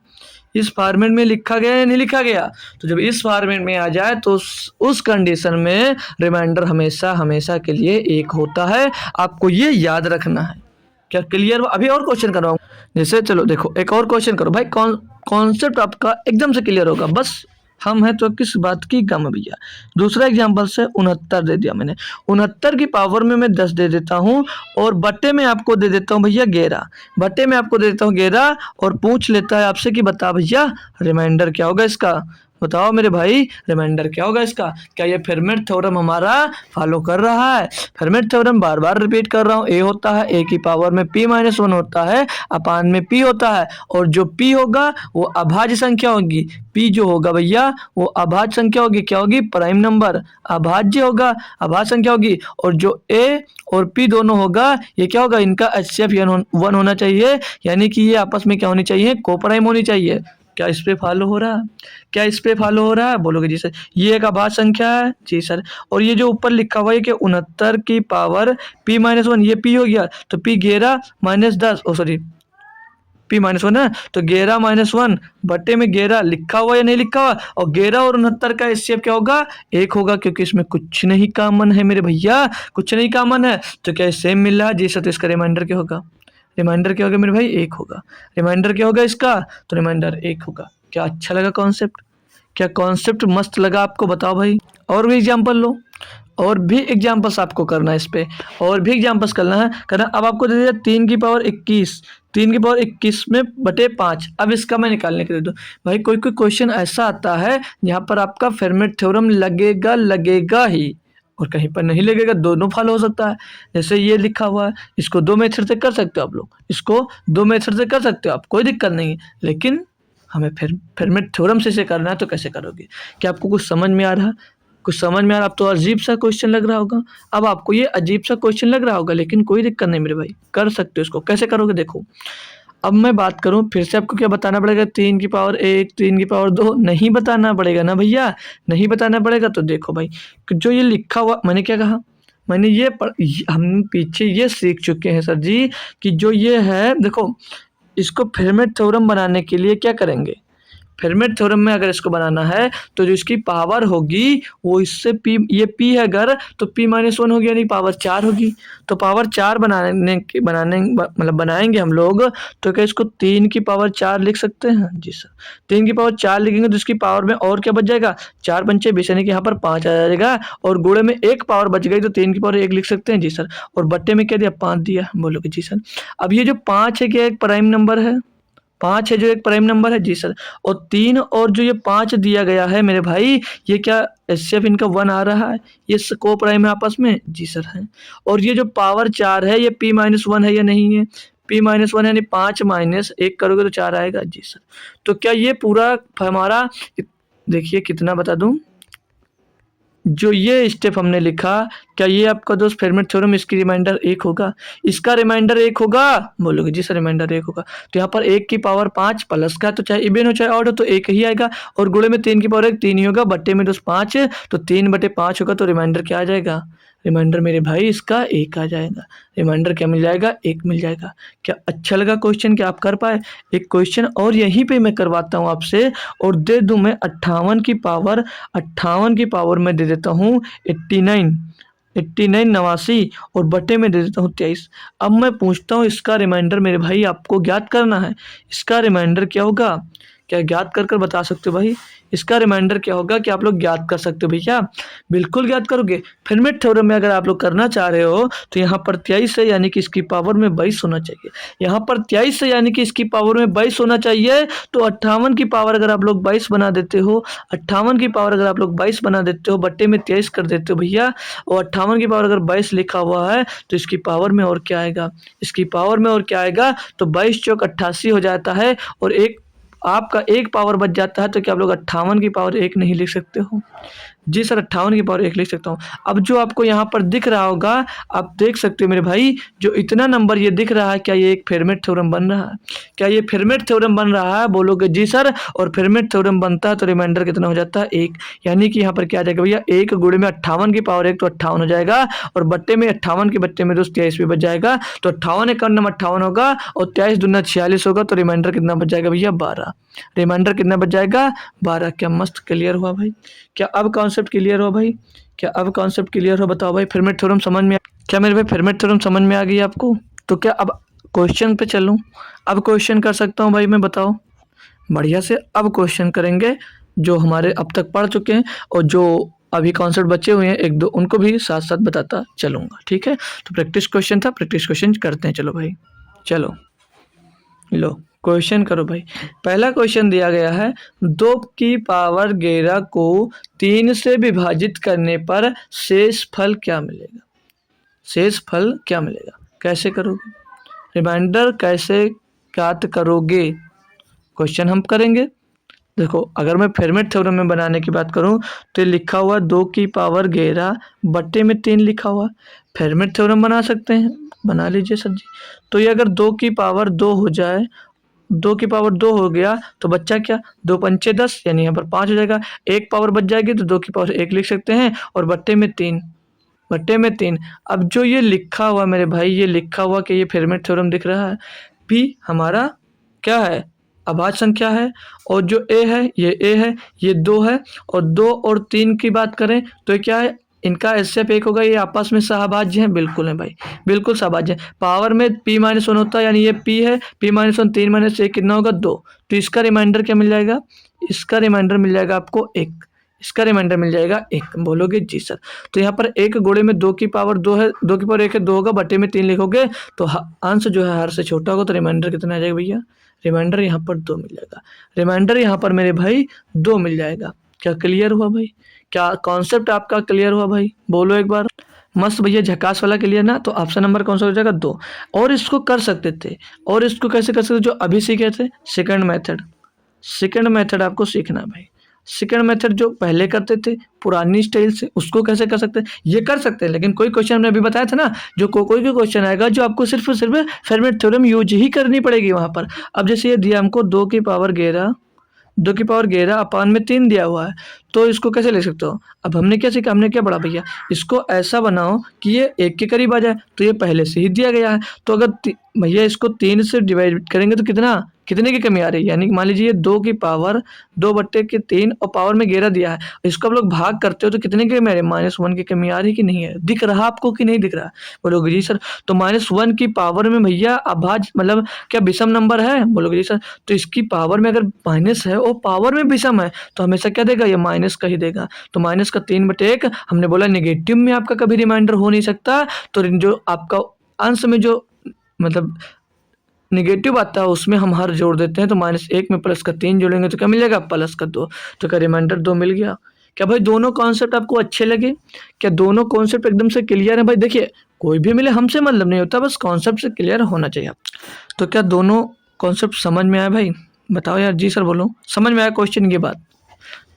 S1: इस फॉर्मेट में लिखा गया या नहीं लिखा गया? तो जब इस फॉर्मेट में आ जाए तो उस कंडीशन में रिमाइंडर हमेशा हमेशा के लिए 1 होता है। आपको ये याद रखना है। क्या क्लियर? अभी और क्वेश्चन करवाऊँ? जैसे चलो देखो, एक और क्वेश्चन करो भाई, कॉन्सेप्ट आपका एकदम से क्लियर होगा। बस हम हैं तो किस बात की गम है भैया। दूसरा एग्जाम्पल से 69 दे दिया मैंने, 69 की पावर में मैं 10 दे देता हूँ, और बट्टे में आपको दे देता हूँ भैया 11, बट्टे में आपको दे देता हूँ 11, और पूछ लेता है आपसे कि बता भैया रिमाइंडर क्या होगा इसका? बताओ मेरे भाई, रिमाइंडर क्या होगा इसका? क्या ये फेरमेट थ्योरम हमारा फॉलो कर रहा है? फेरमेट थ्योरम बार बार रिपीट कर रहा हूँ। A होता है, A की पावर में P-1 होता है, अपान में P होता है, और जो P होगा वो अभाज्य संख्या होगी। P जो होगा भैया वो अभाज्य संख्या होगी। क्या होगी? प्राइम नंबर, अभाज्य होगा, अभाज्य संख्या होगी। और जो A और P दोनों होगा, ये क्या होगा? इनका HCF 1 होना चाहिए, यानी कि ये आपस में क्या होनी चाहिए? कोप्राइम होनी चाहिए। क्या इस पे फॉलो हो रहा है? क्या इस पे फॉलो हो रहा है? बोलोगे जी सर। ये एक अभाज्य संख्या है। जी सर। और ये जो ऊपर लिखा हुआ है कि 69 की पावर P-1, ये P हो गया, तो P 11 माइनस 10, सॉरी P-1 है, तो 11 माइनस 1 बट्टे में 11 लिखा हुआ या नहीं लिखा हुआ? और 11 और 69 का HCF क्या होगा? 1 होगा, क्योंकि इसमें कुछ नहीं कॉमन है मेरे भैया, कुछ नहीं कॉमन है। तो क्या सेम मिल रहा है? जी सर। तो इसका रिमाइंडर क्या होगा? रिमाइंडर क्या होगा मेरे भाई, 1 होगा। रिमाइंडर क्या होगा इसका, तो रिमाइंडर 1 होगा। क्या अच्छा लगा कॉन्सेप्ट, क्या कॉन्सेप्ट मस्त लगा आपको, बताओ भाई। और भी एग्जाम्पल लो, और भी एग्जाम्पल्स आपको करना है इस पे, और भी एग्जाम्पल्स करना। अब आपको दे दिया 3 की पावर 21, 3 की पावर 21 में बटे 5। अब इसका मैं निकालने के लिए दो भाई। कोई कोई क्वेश्चन ऐसा आता है जहाँ पर आपका फेरमेट थ्योरम लगेगा ही, और कहीं पर नहीं लगेगा, दोनों फॉलो हो सकता है। जैसे ये लिखा हुआ है, इसको 2 मेथड से कर सकते हो आप लोग, इसको 2 मेथड से कर सकते हो आप, कोई दिक्कत नहीं है। लेकिन हमें फेरमेट थ्योरम से करना है, तो कैसे करोगे? क्या आपको कुछ समझ में आ रहा है? कुछ समझ में आ रहा? अब तो अजीब सा क्वेश्चन लग रहा होगा, अब आपको ये अजीब सा क्वेश्चन लग रहा होगा, लेकिन कोई दिक्कत नहीं मेरे भाई, कर सकते हो इसको। कैसे करोगे देखो, अब मैं बात करूं फिर से, आपको क्या बताना पड़ेगा, 3 की पावर 1, 3 की पावर 2 नहीं बताना पड़ेगा ना भैया, नहीं बताना पड़ेगा। तो देखो भाई, जो ये लिखा हुआ, मैंने क्या कहा, मैंने हम पीछे ये सीख चुके हैं सर जी, कि जो ये है देखो, इसको फेरमेट थ्योरम बनाने के लिए क्या करेंगे, फेरमेट थ्योरम में अगर इसको बनाना है तो जो इसकी पावर होगी वो इससे पी, ये पी है अगर, तो p-1 होगी, यानी पावर 4 होगी। तो पावर 4 मतलब बनाएंगे हम लोग, तो क्या इसको 3 की पावर 4 लिख सकते हैं? जी सर, 3 की पावर 4 लिखेंगे तो इसकी पावर में और क्या बच जाएगा, 4 पंचे 20, यानी कि यहाँ पर 5 आ जाएगा, और गुणे में 1 पावर बच गई, तो 3 की पावर 1 लिख सकते हैं। जी सर, और बट्टे में क्या दिया, 5 दिया, बोलोगे जी सर। अब ये जो 5 है क्या एक प्राइम नंबर है, 5 है जो एक प्राइम नंबर है? जी सर। और 3 और जो ये 5 दिया गया है मेरे भाई, ये क्या एचसीएफ इनका 1 आ रहा है, ये को प्राइम है आपस में? जी सर है। और ये जो पावर 4 है, ये p-1 है या नहीं है? p-1 यानी 5 माइनस 1 करोगे तो 4 आएगा। जी सर। तो क्या ये पूरा हमारा, देखिए कितना बता दूं, जो ये स्टेप हमने लिखा, क्या ये आपका दोस्त फेरमेट थ्योरम, इसकी रिमाइंडर 1 होगा, इसका रिमाइंडर 1 होगा? बोलोगे जी सर रिमाइंडर 1 होगा। तो यहाँ पर 1 की पावर 5 प्लस का, तो चाहे इवन हो चाहे ऑड हो तो 1 ही आएगा, और गुणे में 3 की पावर 1 3 ही होगा, बट्टे में दोस्त 5, तो 3/5 होगा, तो रिमाइंडर क्या आ जाएगा, रिमाइंडर मेरे भाई इसका 1 आ जाएगा। रिमाइंडर क्या मिल जाएगा, 1 मिल जाएगा। क्या अच्छा लगा क्वेश्चन, क्या आप कर पाए? एक क्वेश्चन और यहीं पे मैं करवाता हूँ आपसे, और दे दूं मैं 58 की पावर में दे देता हूँ 89, 89 और बटे में दे देता हूँ 23। अब मैं पूछता हूँ इसका रिमाइंडर मेरे भाई आपको ज्ञात करना है, इसका रिमाइंडर क्या होगा? क्या ज्ञात कर बता सकते हो भाई? इसका रिमाइंडर क्या होगा, कि आप लोग ज्ञात कर सकते हो भैया? बिल्कुल ज्ञात करोगे। फेरमेट थ्योरम में अगर आप लोग करना चाह रहे हो, तो यहाँ पर 23 है, यानी कि इसकी पावर में 22 होना चाहिए। यहाँ पर 23 है, यानी कि इसकी पावर में 22 होना चाहिए। तो 58 की पावर अगर आप लोग 22 बना देते हो, 58 की पावर अगर आप लोग 22 बना देते हो, बट्टे में 23 कर देते हो भैया, और 58 की पावर अगर 22 लिखा हुआ है, तो इसकी पावर में और क्या आएगा, इसकी पावर में और क्या आएगा, तो 22 चौक 88 हो जाता है, और एक आपका 1 पावर बच जाता है। तो क्या आप लोग 58 की पावर 1 नहीं लिख सकते हो? जी सर, 58 की पावर 1 लिख सकता हूँ। अब जो आपको यहाँ पर दिख रहा होगा, आप देख सकते हो मेरे भाई, जो इतना नंबर ये दिख रहा है, क्या ये एक फेरमेट थ्योरम बन रहा है? क्या ये फेरमेट थ्योरम बन रहा है? बोलोगे जी सर। और फेरमेट थ्योरम बनता है तो रिमाइंडर कितना हो जाता है, 1। यानी कि यहाँ पर क्या आ जाएगा भैया, 1 गुणे में 58 की पावर 1, तो 58 हो जाएगा, और बट्टे में 58 के बट्टे में दोस्त 23 भी बच जाएगा, तो 58 एक 58 होगा, और 23 दूना 46 होगा, तो रिमाइंडर कितना बच जाएगा भैया, 12। रिमाइंडर कितना बच जाएगा, 12। क्या मस्त क्लियर हुआ भाई? क्या अब कॉन्सेप्ट क्लियर हो भाई? क्या अब कॉन्सेप्ट क्लियर हो? बताओ भाई, फेरमेट थ्योरम समझ में क्या मेरे भाई, फेरमेट थ्योरम समझ में आ गई आपको? तो क्या अब क्वेश्चन पे चलूं? अब क्वेश्चन कर सकता हूं भाई मैं, बताओ बढ़िया से। अब क्वेश्चन करेंगे जो हमारे अब तक पढ़ चुके हैं, और जो अभी कॉन्सेप्ट बचे हुए हैं एक दो, उनको भी साथ साथ बताता चलूंगा, ठीक है? तो प्रैक्टिस क्वेश्चन था, प्रैक्टिस क्वेश्चन करते हैं। चलो भाई, चलो लो क्वेश्चन करो भाई। पहला क्वेश्चन दिया गया है, 2 की पावर 11 को 3 से विभाजित करने पर शेष फल क्या मिलेगा? शेष फल क्या मिलेगा, कैसे करोगे? रिमाइंडर कैसे ज्ञात करोगे? क्वेश्चन हम करेंगे। देखो, अगर मैं फेरमेट थ्योरम में बनाने की बात करूं, तो लिखा हुआ 2 की पावर 11 बट्टे में 3 लिखा हुआ, फेरमेट थ्योरम बना सकते हैं, बना लीजिए सर जी। तो ये अगर 2 की पावर 2 हो जाए, 2 की पावर 2 हो गया, तो बच्चा क्या, 2 पंचे 10, यानी यहाँ पर 5 हो जाएगा, 1 पावर बच जाएगी, तो 2 की पावर 1 लिख सकते हैं, और बट्टे में 3, बट्टे में 3। अब जो ये लिखा हुआ मेरे भाई, ये लिखा हुआ कि ये फेरमेट थ्योरम दिख रहा है, पी हमारा क्या है, अभाज्य संख्या है, और जो ए है ये ए है, ये 2 है, और 2 और 3 की बात करें तो ये क्या है, इनका एचसीएफ एक होगा, ये आपस में सहभाज्य हैं, बिल्कुल है भाई, बिल्कुल सहभाज्य है। पावर में p-1 होता है, यानी ये p है, p-1 3 - 1 कितना होगा 2। तो इसका रिमाइंडर क्या मिल जाएगा, इसका रिमाइंडर मिल जाएगा आपको 1, इसका रिमाइंडर मिल जाएगा 1। बोलोगे जी सर, तो यहाँ पर 1 गुणे में 2 की पावर 2 है, 2 की पावर 1 है, 2 होगा, बटे में 3 लिखोगे तो अंश जो है हर से छोटा होगा, तो रिमाइंडर कितना आ जाएगा भैया, रिमाइंडर यहाँ पर 2 मिल जाएगा। रिमाइंडर यहाँ पर मेरे भाई 2 मिल जाएगा। क्या क्लियर हुआ भाई, क्या कॉन्सेप्ट आपका क्लियर हुआ भाई, बोलो एक बार। मस्त भैया, झकास वाला क्लियर ना। तो ऑप्शन नंबर कौन सा हो जाएगा 2। और इसको कर सकते थे, और इसको कैसे कर सकते थे, जो अभी सीखे थे सेकंड मेथड। सेकंड मेथड आपको सीखना है भाई। सेकंड मेथड जो पहले करते थे पुरानी स्टाइल से, उसको कैसे कर सकते हैं, ये कर सकते हैं, लेकिन कोई क्वेश्चन हमने अभी बताया था ना, जो कोई भी क्वेश्चन आएगा जो आपको सिर्फ फेरमेट थ्योरम यूज ही करनी पड़ेगी वहां पर। अब जैसे ये दिया हमको 2 की पावर 11, 2 की पावर 11 अपान में 3 दिया हुआ है, तो इसको कैसे ले सकते हो। अब हमने क्या सीखा, हमने क्या पढ़ा भैया, इसको ऐसा बनाओ कि ये 1 के करीब आ जाए, तो ये पहले से ही दिया गया है। तो अगर भैया इसको 3 से डिवाइड करेंगे तो कितने की कमी आ रही है, यानी मान लीजिए 2 की पावर 2/3 और पावर में 11 दिया है, इसको आप लोग भाग करते हो तो कितने की कमी आ रही है, -1 की कमी आ रही कि नहीं है, दिख रहा आपको कि नहीं दिख रहा। बोलोगे जी सर, तो -1 की पावर में भैया अभाज्य मतलब क्या विषम नंबर है, बोलोगे जी सर, तो इसकी पावर में अगर माइनस है और पावर में विषम है तो हमेशा क्या देगा, ये माइनस का ही देगा। तो माइनस का 3/1, हमने बोला नेगेटिव में आपका कभी रिमाइंडर हो नहीं सकता, तो जो आपका अंश में जो मतलब नेगेटिव आता है उसमें हम हर जोड़ देते हैं, तो -1 में प्लस का 3 जोड़ेंगे तो क्या मिल जाएगा, प्लस का 2, तो क्या रिमाइंडर 2 मिल गया। क्या भाई दोनों कॉन्सेप्ट आपको अच्छे लगे, क्या दोनों कॉन्सेप्ट एकदम से क्लियर है भाई। देखिए कोई भी मिले हमसे मतलब नहीं होता, बस कॉन्सेप्ट से क्लियर होना चाहिए। तो क्या दोनों कॉन्सेप्ट समझ में आया भाई, बताओ यार, जी सर बोलो, समझ में आया क्वेश्चन की बात।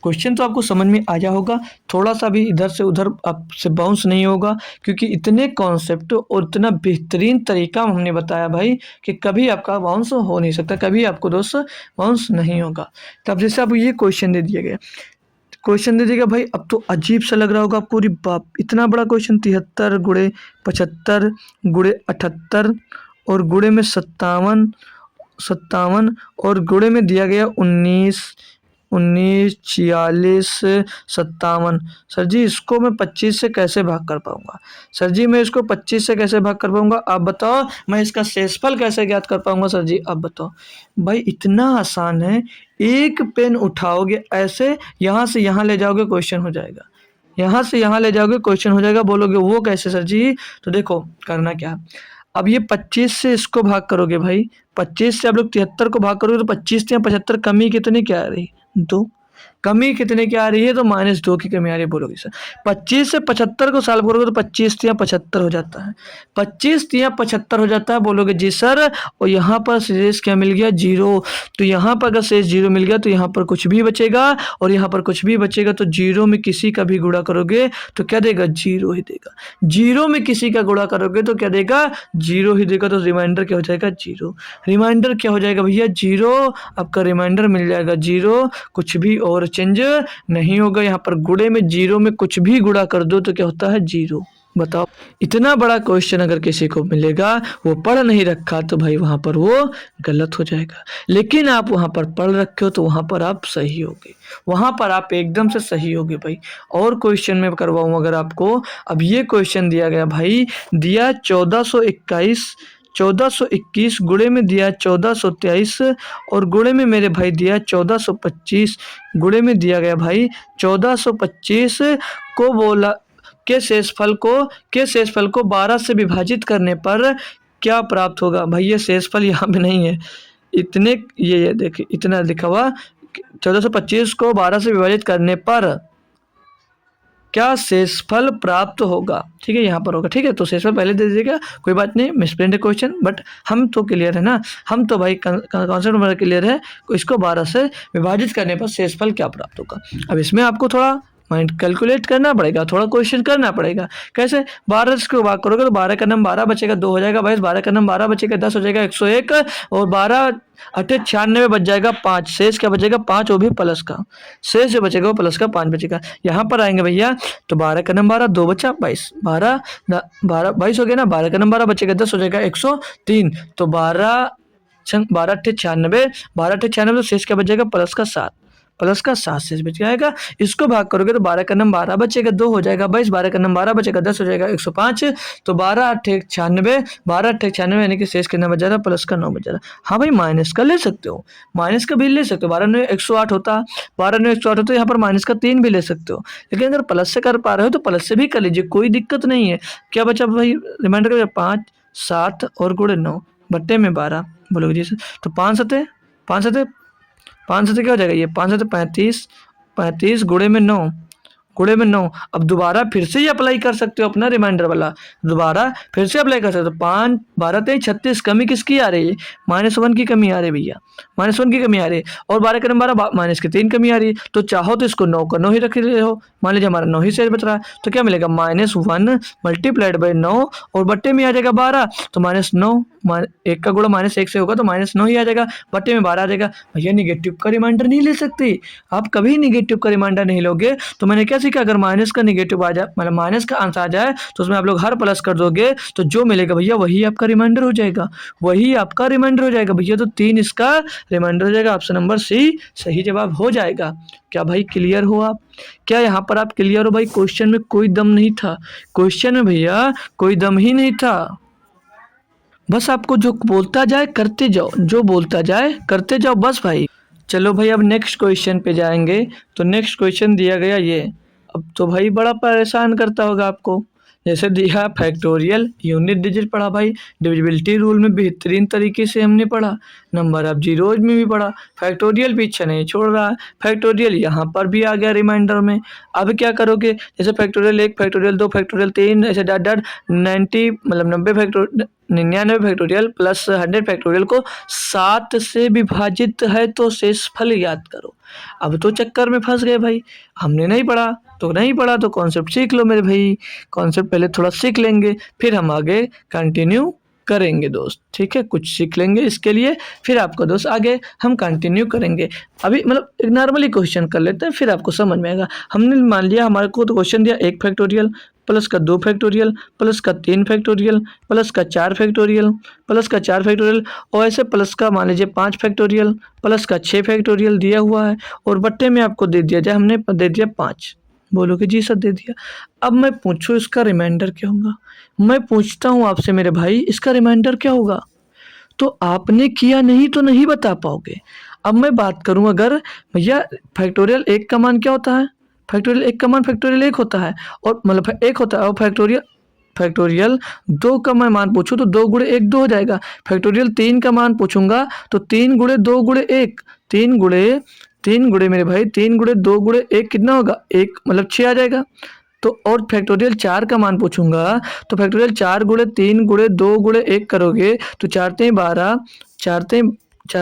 S1: क्वेश्चन तो आपको समझ में आ गया होगा, थोड़ा सा भी इधर से उधर आपसे बाउंस नहीं होगा, क्योंकि इतने कॉन्सेप्ट और इतना बेहतरीन तरीका हमने बताया भाई कि कभी आपका बाउंस हो नहीं सकता, कभी आपको दोस्त बाउंस नहीं होगा। तब जैसे आप ये क्वेश्चन दे दिया गया, क्वेश्चन दे दिएगा भाई, अब तो अजीब सा लग रहा होगा आपको, अरे बाप इतना बड़ा क्वेश्चन, 73 गुणे 75 गुणे 78 और गुणे में 57 और गुणे में दिया गया 19 46 57। सर जी इसको मैं 25 से कैसे भाग कर पाऊंगा, सर जी मैं इसको 25 से कैसे भाग कर पाऊंगा, आप बताओ। मैं इसका शेषफल कैसे ज्ञात कर पाऊंगा, सर जी आप बताओ। भाई इतना आसान है, एक पेन उठाओगे ऐसे, यहाँ से यहाँ ले जाओगे क्वेश्चन हो जाएगा, यहाँ से यहाँ ले जाओगे क्वेश्चन हो जाएगा। बोलोगे वो कैसे सर जी, तो देखो करना क्या, अब ये 25 से इसको भाग करोगे भाई, 25 से आप लोग 73 को भाग करोगे तो 25 या 75 कमी कितनी क्या आ रही, 2। कमी कितने की आ रही है, तो -2 की कमी आ रही है। बोलोगे सर 25 से 75 को सॉल्व करोगे तो 25 या 75 हो जाता है, 25 या 75 हो जाता है। बोलोगे जी सर, और यहाँ पर शेष क्या मिल गया, 0। तो यहाँ पर अगर शेष 0 मिल गया तो यहाँ पर कुछ भी बचेगा, और यहाँ पर कुछ भी बचेगा, तो 0 में किसी का भी गुणा करोगे तो क्या देगा, 0 ही देगा। 0 में किसी का गुणा करोगे तो क्या देगा, 0 ही देगा। तो रिमाइंडर क्या हो जाएगा, 0। रिमाइंडर क्या हो जाएगा भैया, 0। आपका रिमाइंडर मिल जाएगा 0, कुछ भी और चेंज नहीं होगा। यहाँ पर गुणे में 0 में कुछ भी गुणा कर दो तो क्या होता है, 0। बताओ, इतना बड़ा क्वेश्चन अगर किसी को मिलेगा, वो पढ़ नहीं रखा तो भाई वहां पर वो गलत हो जाएगा, लेकिन आप वहां पर पढ़ रखे हो तो वहां पर आप सही होगे, वहां पर आप एकदम से सही होगे भाई। और क्वेश्चन में करवाऊं अगर आपको, अब ये क्वेश्चन दिया गया भाई, दिया 1421 गुणे में दिया 1423 और गुणे में मेरे भाई दिया 1425, गुणे में दिया गया भाई 1425 को बोला के शेषफल को 12 से विभाजित करने पर क्या प्राप्त होगा। भाई ये शेषफल यहाँ पे नहीं है, इतने ये देखिए इतना लिखा हुआ, 1425 को 12 से विभाजित करने पर क्या शेषफल प्राप्त होगा, ठीक है यहाँ पर होगा, ठीक है। तो शेषफल पहले दे दीजिएगा, कोई बात नहीं, मिसप्रिंट है क्वेश्चन, बट हम तो क्लियर है ना, हम तो भाई कॉन्सेप्ट हमारा क्लियर है। इसको 12 से विभाजित करने पर शेषफल क्या प्राप्त होगा। अब इसमें आपको थोड़ा माइंड कैलकुलेट करना पड़ेगा, थोड़ा क्वेश्चन करना पड़ेगा। कैसे, 12 से भाग करोगे तो 12 का नंबर 12 बचेगा, 2 हो जाएगा भाई, 12 का नंबर 12 बचेगा, 10 हो जाएगा 101 और 12 8 96 बच जाएगा 5, शेष क्या बचेगा 5, वो भी प्लस का, शेष जो बचेगा वो प्लस का 5 बचेगा। यहाँ पर आएंगे भैया तो 12 का नंबर 12, 2 बचा 22, 22 हो गया ना, 12 का नंबर 12 बचेगा, 10 हो जाएगा 103, तो 12 8 96, 12 8 96 तो शेष क्या बचेगा प्लस का 7, प्लस का 7 शेष बच जाएगा। इसको भाग करोगे तो 12 का नम 12 बचेगा, 2 हो जाएगा 22, 12 का नम 12 बचेगा 10 हो जाएगा 105। तो 12 8 96, 12 8 96 यानी कि शेष कितना बच जा रहा है, प्लस का 9 बच जा रहा है। हाँ भाई माइनस का ले सकते हो, माइनस का भी ले सकते हो, 12 9 108 होता, 12 9 108 होता, यहाँ पर माइनस का 3 भी ले सकते हो। लेकिन अगर प्लस से कर पा रहे हो तो प्लस से भी कर लीजिए, कोई दिक्कत नहीं है। क्या बचा भाई रिमाइंडर का, 5 7 और गुणे 9 बट्टे में 12, बोलोगे जी सर। तो 5 सते 5 सते 5 सते क्या हो जाएगा, ये 5 सते 35, 35 गुणे में 9, गुणे में 9। अब दोबारा फिर से ही अप्लाई कर सकते हो अपना रिमाइंडर वाला, दोबारा फिर से अप्लाई कर सकते हो। 5 12 23 36, कमी किसकी आ रही है, -1 की कमी आ रही है भैया, -1 की कमी आ रही है। और 12 का नंबर माइनस की 3 कमी आ रही है। तो चाहो तो इसको 9 का 9 ही रख रहे हो, मान लीजिए हमारा 9 ही शेष बच रहा है, तो क्या मिलेगा -1 मल्टीप्लाइड बाई 9 और बट्टे में आ जाएगा 12, तो -9, 1 का गुणा -1 से होगा तो -9 ही आ जाएगा, बट्टे में 12 आ जाएगा। भैया निगेटिव का रिमाइंडर नहीं ले सकते आप, कभी निगेटिव का रिमाइंडर नहीं लोगे। तो मैंने क्या सीखा, अगर माइनस का निगेटिव आ जाए, मतलब माइनस का आंसर आ जाए तो उसमें आप लोग हर प्लस कर दोगे, तो जो मिलेगा भैया वही आपका रिमाइंडर हो जाएगा, वही आपका रिमाइंडर हो जाएगा भैया। तो 3 इसका रिमाइंडर हो जाएगा, ऑप्शन नंबर सी सही जवाब हो जाएगा। क्या भाई क्लियर हो आप, क्या यहाँ पर आप क्लियर हो भाई? क्वेश्चन में कोई दम नहीं था, क्वेश्चन में भैया कोई दम ही नहीं था, बस आपको जो बोलता जाए करते जाओ, जो बोलता जाए करते जाओ बस भाई। चलो भाई अब नेक्स्ट क्वेश्चन पे जाएंगे। तो नेक्स्ट क्वेश्चन दिया गया ये, अब तो भाई बड़ा परेशान करता होगा आपको। जैसे दिया फैक्टोरियल, यूनिट डिजिट पढ़ा भाई, डिविजिबिलिटी रूल में बेहतरीन तरीके से हमने पढ़ा, नंबर ऑफ जीरोज में भी पढ़ा, फैक्टोरियल पीछे नहीं छोड़ रहा है, फैक्टोरियल यहाँ पर भी आ गया रिमाइंडर में। अब क्या करोगे, जैसे फैक्टोरियल 1, फैक्टोरियल 2, फैक्टोरियल 3, ऐसे डॉट डॉट 90 मतलब 90 फैक्टोरियल 99 फैक्टोरियल प्लस 100 फैक्टोरियल को 7 से विभाजित है तो शेषफल याद करो। अब तो चक्कर में फंस गए भाई, हमने नहीं पढ़ा तो नहीं पढ़ा, तो कॉन्सेप्ट सीख लो मेरे भाई, कॉन्सेप्ट पहले थोड़ा सीख लेंगे फिर हम आगे कंटिन्यू करेंगे दोस्त, ठीक है। कुछ सीख लेंगे इसके लिए, फिर आपको दोस्त आगे हम कंटिन्यू करेंगे। अभी मतलब एक नॉर्मली क्वेश्चन कर लेते हैं, फिर आपको समझ में आएगा। हमने मान लिया हमारे को तो क्वेश्चन दिया 1 फैक्टोरियल प्लस का 2 फैक्टोरियल प्लस का 3 फैक्टोरियल प्लस का 4 फैक्टोरियल प्लस का 4 फैक्टोरियल और ऐसे प्लस का मान लीजिए 5 फैक्टोरियल प्लस का 6 फैक्टोरियल दिया हुआ है, और बट्टे में आपको दे दिया जाए, हमने दे दिया 5, बोलोगे जी सर दे दिया। अब मैं पूछूं इसका रिमाइंडर क्या होगा, मैं पूछता हूँ आपसे मेरे भाई इसका रिमाइंडर क्या होगा, तो आपने किया नहीं तो नहीं बता पाओगे। अब मैं बात करूं, अगर भैया फैक्टोरियल 1 का मान क्या होता है, फैक्टोरियल 1 का मान फैक्टोरियल 1 होता है, और मतलब 1 होता है, और फैक्टोरियल 2 का मैं मान पूछूं तो 2 गुणे 1 2 हो जाएगा। फैक्टोरियल 3 का मान पूछूंगा तो 3 गुणे 2 गुणे 1, 3 गुणे मेरे भाई 3 गुणे 2 गुणे 1 कितना होगा, 1 मतलब 6 आ जाएगा। तो और फैक्टोरियल 4 का मान पूछूंगा तो फैक्टोरियल 4 गुणे 3 गुणे 2 गुणे 1 करोगे तो 4 3 12, 4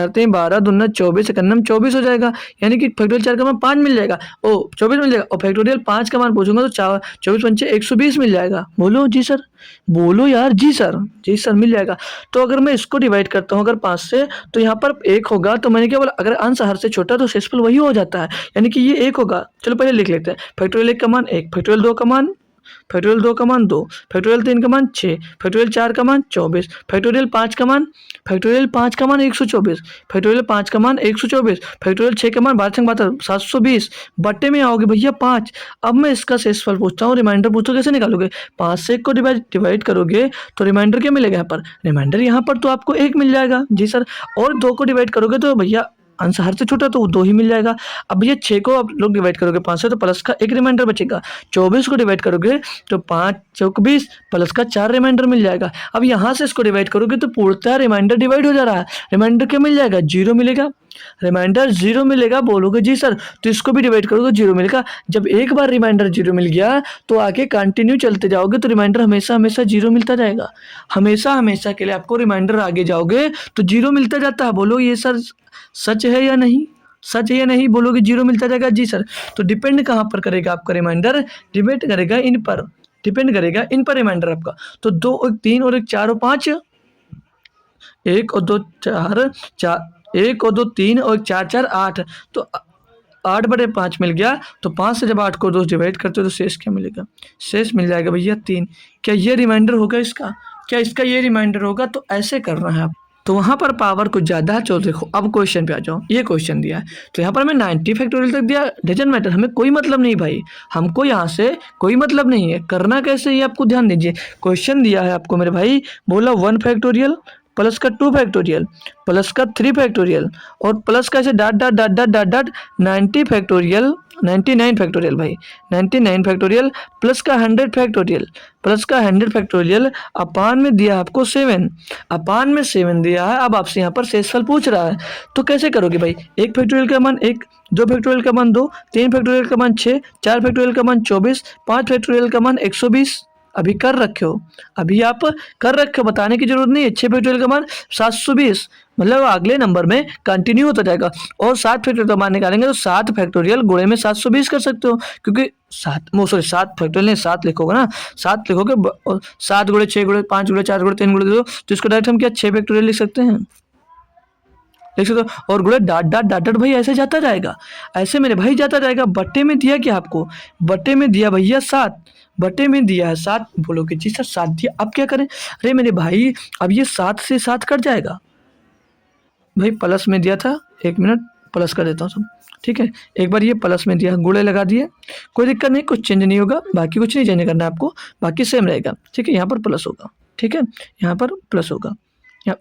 S1: 3 12 दूना 24, इकन्नम 24 हो जाएगा, यानी कि फैक्टोरियल 4 का मान 5 मिल जाएगा, 24 मिल जाएगा। और फैक्टोरियल 5 का मान पूछूंगा तो 24 पंचे 120 मिल जाएगा। बोलो जी सर, बोलो यार जी सर मिल जाएगा। तो अगर मैं इसको डिवाइड करता हूँ अगर 5 से, तो यहाँ पर 1 होगा, तो मैंने क्या बोला, अगर अंश हर से छोटा तो शेषफल वही हो जाता है, यानी कि ये 1 होगा। चलो पहले लिख लेते हैं, फैक्टोरियल 1 का मान 1, फैक्टोरियल 2 का मान 2, फैक्टोरियल 3 का मान 6, फैक्टोरियल 4 का मान 24, फैक्टोरियल 5 का मान 124, फैक्टोरियल 5 का मान 124, फैक्टोरियल 6 का मान 12 720, बट्टे में आओगे भैया 5। अब मैं इसका शेषफल पूछता हूँ, रिमाइंडर पूछो कैसे निकालोगे, 5 से 1 को डिवाइड करोगे तो रिमाइंडर क्या मिलेगा, यहाँ पर रिमाइंडर यहाँ पर तो आपको 1 मिल जाएगा जी सर, और 2 को डिवाइड करोगे तो भैया आंसर हर से छोटा तो 2 ही मिल जाएगा। अब भैया 6 को आप लोग डिवाइड करोगे 5 से तो प्लस का 1 रिमाइंडर बचेगा, 24 को डिवाइड करोगे तो 5 चौक 20 प्लस का 4 रिमाइंडर मिल जाएगा। अब यहाँ से इसको डिवाइड करोगे तो पूर्णतः रिमाइंडर डिवाइड हो जा रहा है, रिमाइंडर क्या मिल जाएगा, 0 मिलेगा, रिमाइंडर 0 मिलेगा। बोलोगे जी सर, तो इसको भी डिवाइड करोगे 0 मिलेगा। जब एक बार रिमाइंडर 0 मिल गया तो आगे कंटिन्यू चलते जाओगे तो रिमाइंडर हमेशा 0 मिलता जाएगा, हमेशा के लिए आपको रिमाइंडर आगे जाओगे तो 0 मिलता जाता है। बोलो ये सर सच है या नहीं, सच है या नहीं, बोलोगे 0 मिलता जाएगा जी सर। तो डिपेंड कहाँ पर करेगा आपका रिमाइंडर, डिपेंड करेगा इन पर, रिमाइंडर आपका। तो 2 और 3 और 1 4 और 5, 1 और 2 4 1 और 2 3 और 4 4 8, तो 8/5 मिल गया। तो 5 से जब 8 को 2 डिवाइड करते हो तो शेष क्या मिलेगा, शेष मिल जाएगा भैया 3। क्या ये रिमाइंडर होगा इसका, क्या इसका ये रिमाइंडर होगा, तो ऐसे करना है आप। तो वहाँ पर पावर कुछ ज़्यादा है। चलो देखो अब क्वेश्चन पे आ जाओ, ये क्वेश्चन दिया है तो यहाँ पर हमें 90 फैक्टोरियल तक दिया, डजंट मैटर, हमें कोई मतलब नहीं भाई, हमको यहाँ से कोई मतलब नहीं है। करना कैसे ये आपको ध्यान दीजिए, क्वेश्चन दिया है आपको मेरे भाई, बोला 1 फैक्टोरियल प्लस का 2 फैक्टोरियल प्लस का 3 फैक्टोरियल और प्लस का ऐसे dot dot dot dot dot dot 90 factorial 99 factorial भाई, 99 फैक्टोरियल प्लस का 100 फैक्टोरियल प्लस का 100 फैक्टोरियल अपान में दिया है आपको 7, अपान में 7 दिया है। अब आपसे यहाँ पर शेषफल पूछ रहा है तो कैसे करोगे भाई, 1 फैक्टोरियल का मान 1, 2 फैक्टोरियल का मान 2, 3 फैक्टोरियल का मान 6, 4 फैक्टोरियल का मान 24, 5 फैक्टोरियल का मान 120। अभी कर रखे हो, अभी आप कर रखे हो, बताने की जरूरत नहीं है। 6 फैक्टोरियल का मान 720, मतलब अगले नंबर में कंटिन्यू होता जाएगा। और 7 फैक्टोरियल का मान निकालेंगे तो 7 फैक्टोरियल गुणे में 720 कर सकते हो, क्योंकि 7 फैक्टोरियल नहीं 7 लिखोगे ना, 7 लिखोगे और 7 गुणे 6 गुणे 5 गुणे 4 गुणे 3 गुणे 2, तो इसको डायरेक्ट हम क्या 6 फैक्टोरियल लिख सकते हैं, लिख सकते हो। और गुणे डाट डाट डाट डाट भाई ऐसे जाता जाएगा, ऐसे मेरे भाई जाता जाएगा। बट्टे में दिया क्या आपको, बट्टे में दिया भैया 7, बटे में दिया है 7, बोलोगे जी सर 7 दिया, अब क्या करें। अरे मेरे भाई अब ये 7 से 7 कट जाएगा भाई, प्लस में दिया था, 1 मिनट प्लस कर देता हूँ सब, ठीक है। एक बार ये प्लस में दिया, गुणे लगा दिए, कोई दिक्कत नहीं, कुछ चेंज नहीं होगा, बाकी कुछ नहीं चेंज करना है आपको, बाकी सेम रहेगा, ठीक है। यहाँ पर प्लस होगा, ठीक है, यहाँ पर प्लस होगा,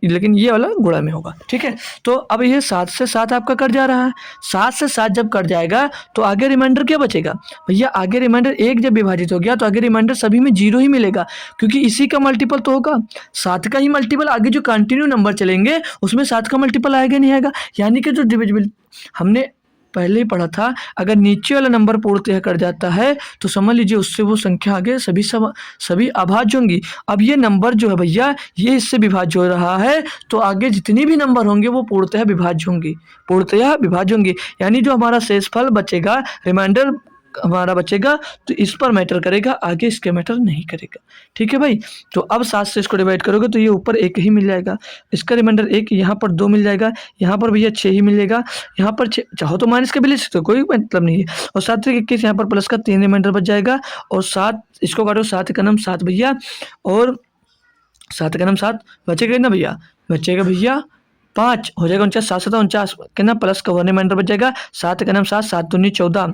S1: लेकिन ये वाला गुणा में होगा, ठीक है। तो अब ये 7 से 7 आपका कट जा रहा है, 7 से 7 जब कट जाएगा तो आगे रिमाइंडर क्या बचेगा भैया, आगे रिमाइंडर 1 जब विभाजित हो गया तो आगे रिमाइंडर सभी में 0 ही मिलेगा, क्योंकि इसी का मल्टीपल तो होगा, 7 का ही मल्टीपल, आगे जो कंटिन्यू नंबर चलेंगे उसमें 7 का मल्टीपल आएगा नहीं आएगा। यानी कि जो डिविजिबल हमने पहले ही पढ़ा था, अगर नीचे वाला नंबर पूर्णतः कट जाता है तो समझ लीजिए उससे वो संख्या आगे सभी अभाज्य होंगी। अब ये नंबर जो है भैया ये इससे विभाज्य हो रहा है, तो आगे जितनी भी नंबर होंगे वो पूर्णतः विभाज्य होंगी, पूर्णतः विभाज्य होंगी। यानी जो हमारा शेषफल बचेगा, रिमाइंडर हमारा बचेगा, तो इस पर मैटर करेगा, आगे इसके मैटर नहीं करेगा, ठीक है भाई। तो अब 7 से इसको डिवाइड करोगे तो ये ऊपर 1 ही मिल जाएगा, इसका रिमाइंडर 1, यहाँ पर 2 मिल जाएगा, यहाँ पर भैया 6 ही मिलेगा, यहाँ पर 6, चाहो तो माइनस के भी ले सकते हो, कोई मतलब नहीं है। और 7 से 21, यहाँ पर प्लस का 3 रिमाइंडर बच जाएगा, और 7 इसको काटो, 7 का नाम 7 भैया, और 7 का नाम 7 बचेगा ना भैया, बचेगा भैया 5 हो जाएगा 49, 7 7 49 कितना, प्लस का 1 रिमाइंडर बच जाएगा, 7 का नाम 7, 7 दूनी 14,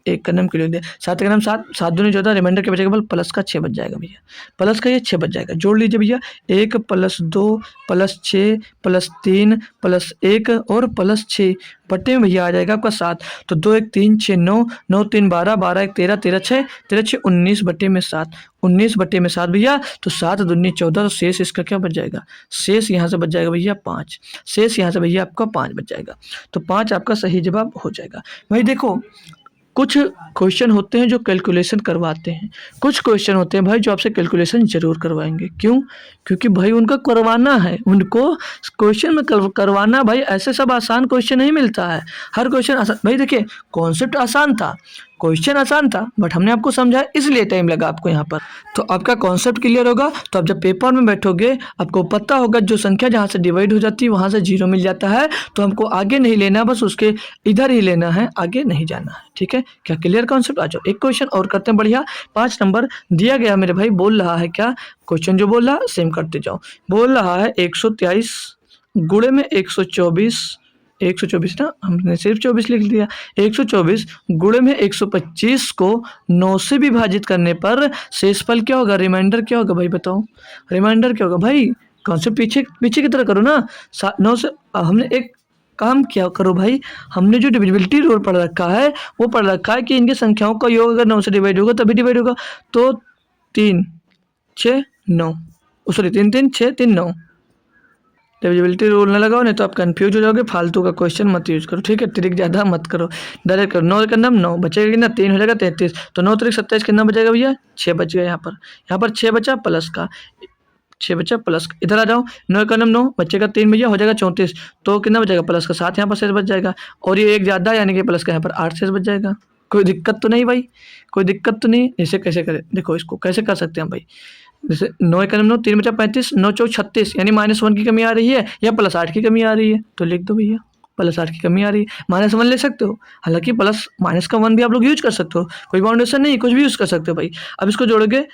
S1: एक का नाम क्यों लिख दिया, 7 का नाम 7, 7 दूनी 14, रिमाइंडर क्या बचेगा, प्लस का 6 बच जाएगा भैया, प्लस का ये 6 बच जाएगा। जोड़ लीजिए भैया, 1 + 2 + 6 + 3 + 1 और प्लस 6 बटे में भैया आ जाएगा आपका 7, तो 2 1 3 6 9 9 3 12 12 1 13 13 6 13 6 19 बटे में 7, 19 बटे में 7 भैया, तो 7 दूनी 14, तो शेष इसका क्या बच जाएगा, शेष यहाँ से बच जाएगा भैया 5, शेष यहाँ से भैया आपका 5 बच जाएगा, तो 5 आपका सही जवाब हो जाएगा। भाई देखो कुछ क्वेश्चन होते हैं जो कैलकुलेशन करवाते हैं, कुछ क्वेश्चन होते हैं भाई जो आपसे कैलकुलेशन जरूर करवाएंगे, क्यों, क्योंकि भाई उनका करवाना है, उनको क्वेश्चन में करवाना भाई, ऐसे सब आसान क्वेश्चन नहीं मिलता है, हर क्वेश्चन आसान। भाई देखिए कॉन्सेप्ट आसान था, क्वेश्चन आसान था, बट हमने आपको समझाया इसलिए टाइम लगा आपको यहाँ पर। तो आपका कॉन्सेप्ट क्लियर होगा तो आप जब पेपर में बैठोगे आपको पता होगा जो संख्या जहाँ से डिवाइड हो जाती है वहाँ से 0 मिल जाता है, तो हमको आगे नहीं लेना, बस उसके इधर ही लेना है, आगे नहीं जाना है, ठीक है। क्या क्लियर कॉन्सेप्ट? आ जाओ एक क्वेश्चन और करते हैं, बढ़िया 5 नंबर दिया गया मेरे भाई, बोल रहा है क्या, क्वेश्चन जो बोल रहा है सेम करते जाओ। बोल रहा है 123 गुणे में 124, 124 ना, हमने सिर्फ 24 लिख दिया, 124 गुणे में 125 को 9 से विभाजित करने पर शेषफल क्या होगा, रिमाइंडर क्या होगा भाई बताओ, रिमाइंडर क्या होगा भाई, कॉन्सेप्ट पीछे पीछे की तरह करो ना। 9 से हमने एक काम क्या करो भाई, हमने जो डिविजिबिलिटी रूल पढ़ रखा है वो पढ़ रखा है कि इनके संख्याओं का योग अगर 9 से डिवाइड होगा तभी डिवाइड होगा, तो 3 6 9, सॉरी 3 3 6 3 9, डिविजिबिलिटी रूल ना लगाओ नहीं तो आप कंफ्यूज हो जाओगे, फालतू का क्वेश्चन मत यूज करो, ठीक है, ट्रिक ज़्यादा मत करो, डायरेक्ट करो। 9 का नाम 9 बचेगा कितना, 3 हो जाएगा 33, तो 9 3 27 कितना बचेगा भैया, 6 बच गया, यहाँ पर 6 बचा प्लस का, 6 बचा प्लस का, इधर आ जाओ, 9 का नाम 9 बचेगा 3 भैया, हो जाएगा 34, तो कितना बचेगा प्लस का 7, यहाँ पर शेष बच जाएगा, और ये एक ज़्यादा यानी कि प्लस का यहाँ पर 8 शेष बच जाएगा। कोई दिक्कत तो नहीं भाई, कोई दिक्कत तो नहीं। इसे कैसे करें, देखो इसको कैसे कर सकते हैं भाई, जैसे 9 का नाम 9, 3 बचा 35, 9 4 36, यानी -1 की कमी आ रही है या +8 की कमी आ रही है, तो लिख दो भैया +8 की कमी आ रही है, -1 ले सकते हो, हालांकि प्लस माइनस का 1 भी आप लोग यूज कर सकते हो, कोई बाउंडेशन नहीं, कुछ भी यूज़ कर सकते हो भाई। अब इसको जोड़ोगे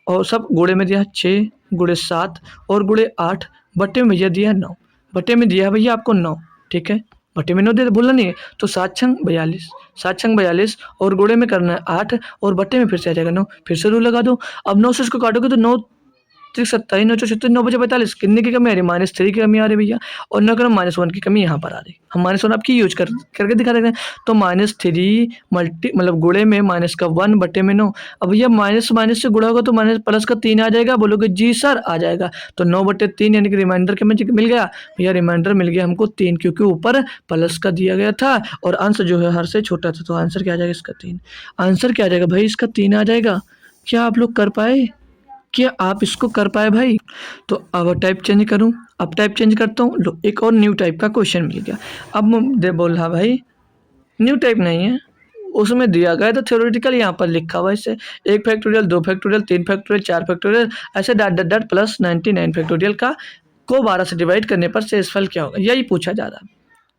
S1: और सब गुणे में दिया 6 गुणे 7 और गुणे 8 बटे में भैया दिया 9, बटे में दिया है भैया आपको 9, ठीक है, बटे में 9 दे बोला नहीं है, तो 7 छंग 42, 7 छंग 42 और गुणे में करना है 8 और बटे में फिर से आ जाएगा 9, फिर से रूल लगा दो। अब 9 से इसको काटोगे तो 9 त्रिक 27, 9 चौसठ, 9 बचे 45, कितने की कमी आ रही है, -3 की कमी आ रही है भैया, और 9 करो -1 की कमी यहाँ पर आ रही, हम -1 आपकी यूज करके दिखा रहे हैं, तो -3 मल्टी मतलब गुणे में माइनस का 1 बटे में 9। अब भैया माइनस माइनस से गुणा होगा तो माइनस प्लस का 3 आ जाएगा, बोलोगे जी सर आ जाएगा, तो 9 बटे 3 यानी कि रिमाइंडर क्या मिल गया भैया, रिमाइंडर मिल गया हमको 3, क्योंकि ऊपर प्लस का दिया गया था और आंसर जो है हर से छोटा था, तो आंसर क्या आ जाएगा इसका 3, आंसर क्या आ जाएगा भाई इसका 3 आ जाएगा। क्या आप लोग कर पाए, क्या आप इसको कर पाए भाई? तो अब टाइप चेंज करूं, अब टाइप चेंज करता हूँ, लो एक और न्यू टाइप का क्वेश्चन मिल गया। अब दे बोल रहा भाई न्यू टाइप नहीं है, उसमें दिया गया तो थ्योरेटिकल यहाँ पर लिखा हुआ है इसे 1 फैक्टोरियल 2 फैक्टोरियल 3 फैक्टोरियल 4 फैक्टोरियल ऐसे dot dot dot plus 99 factorial का को 12 से डिवाइड करने पर शेषफल क्या होगा, यही पूछा जा रहा है।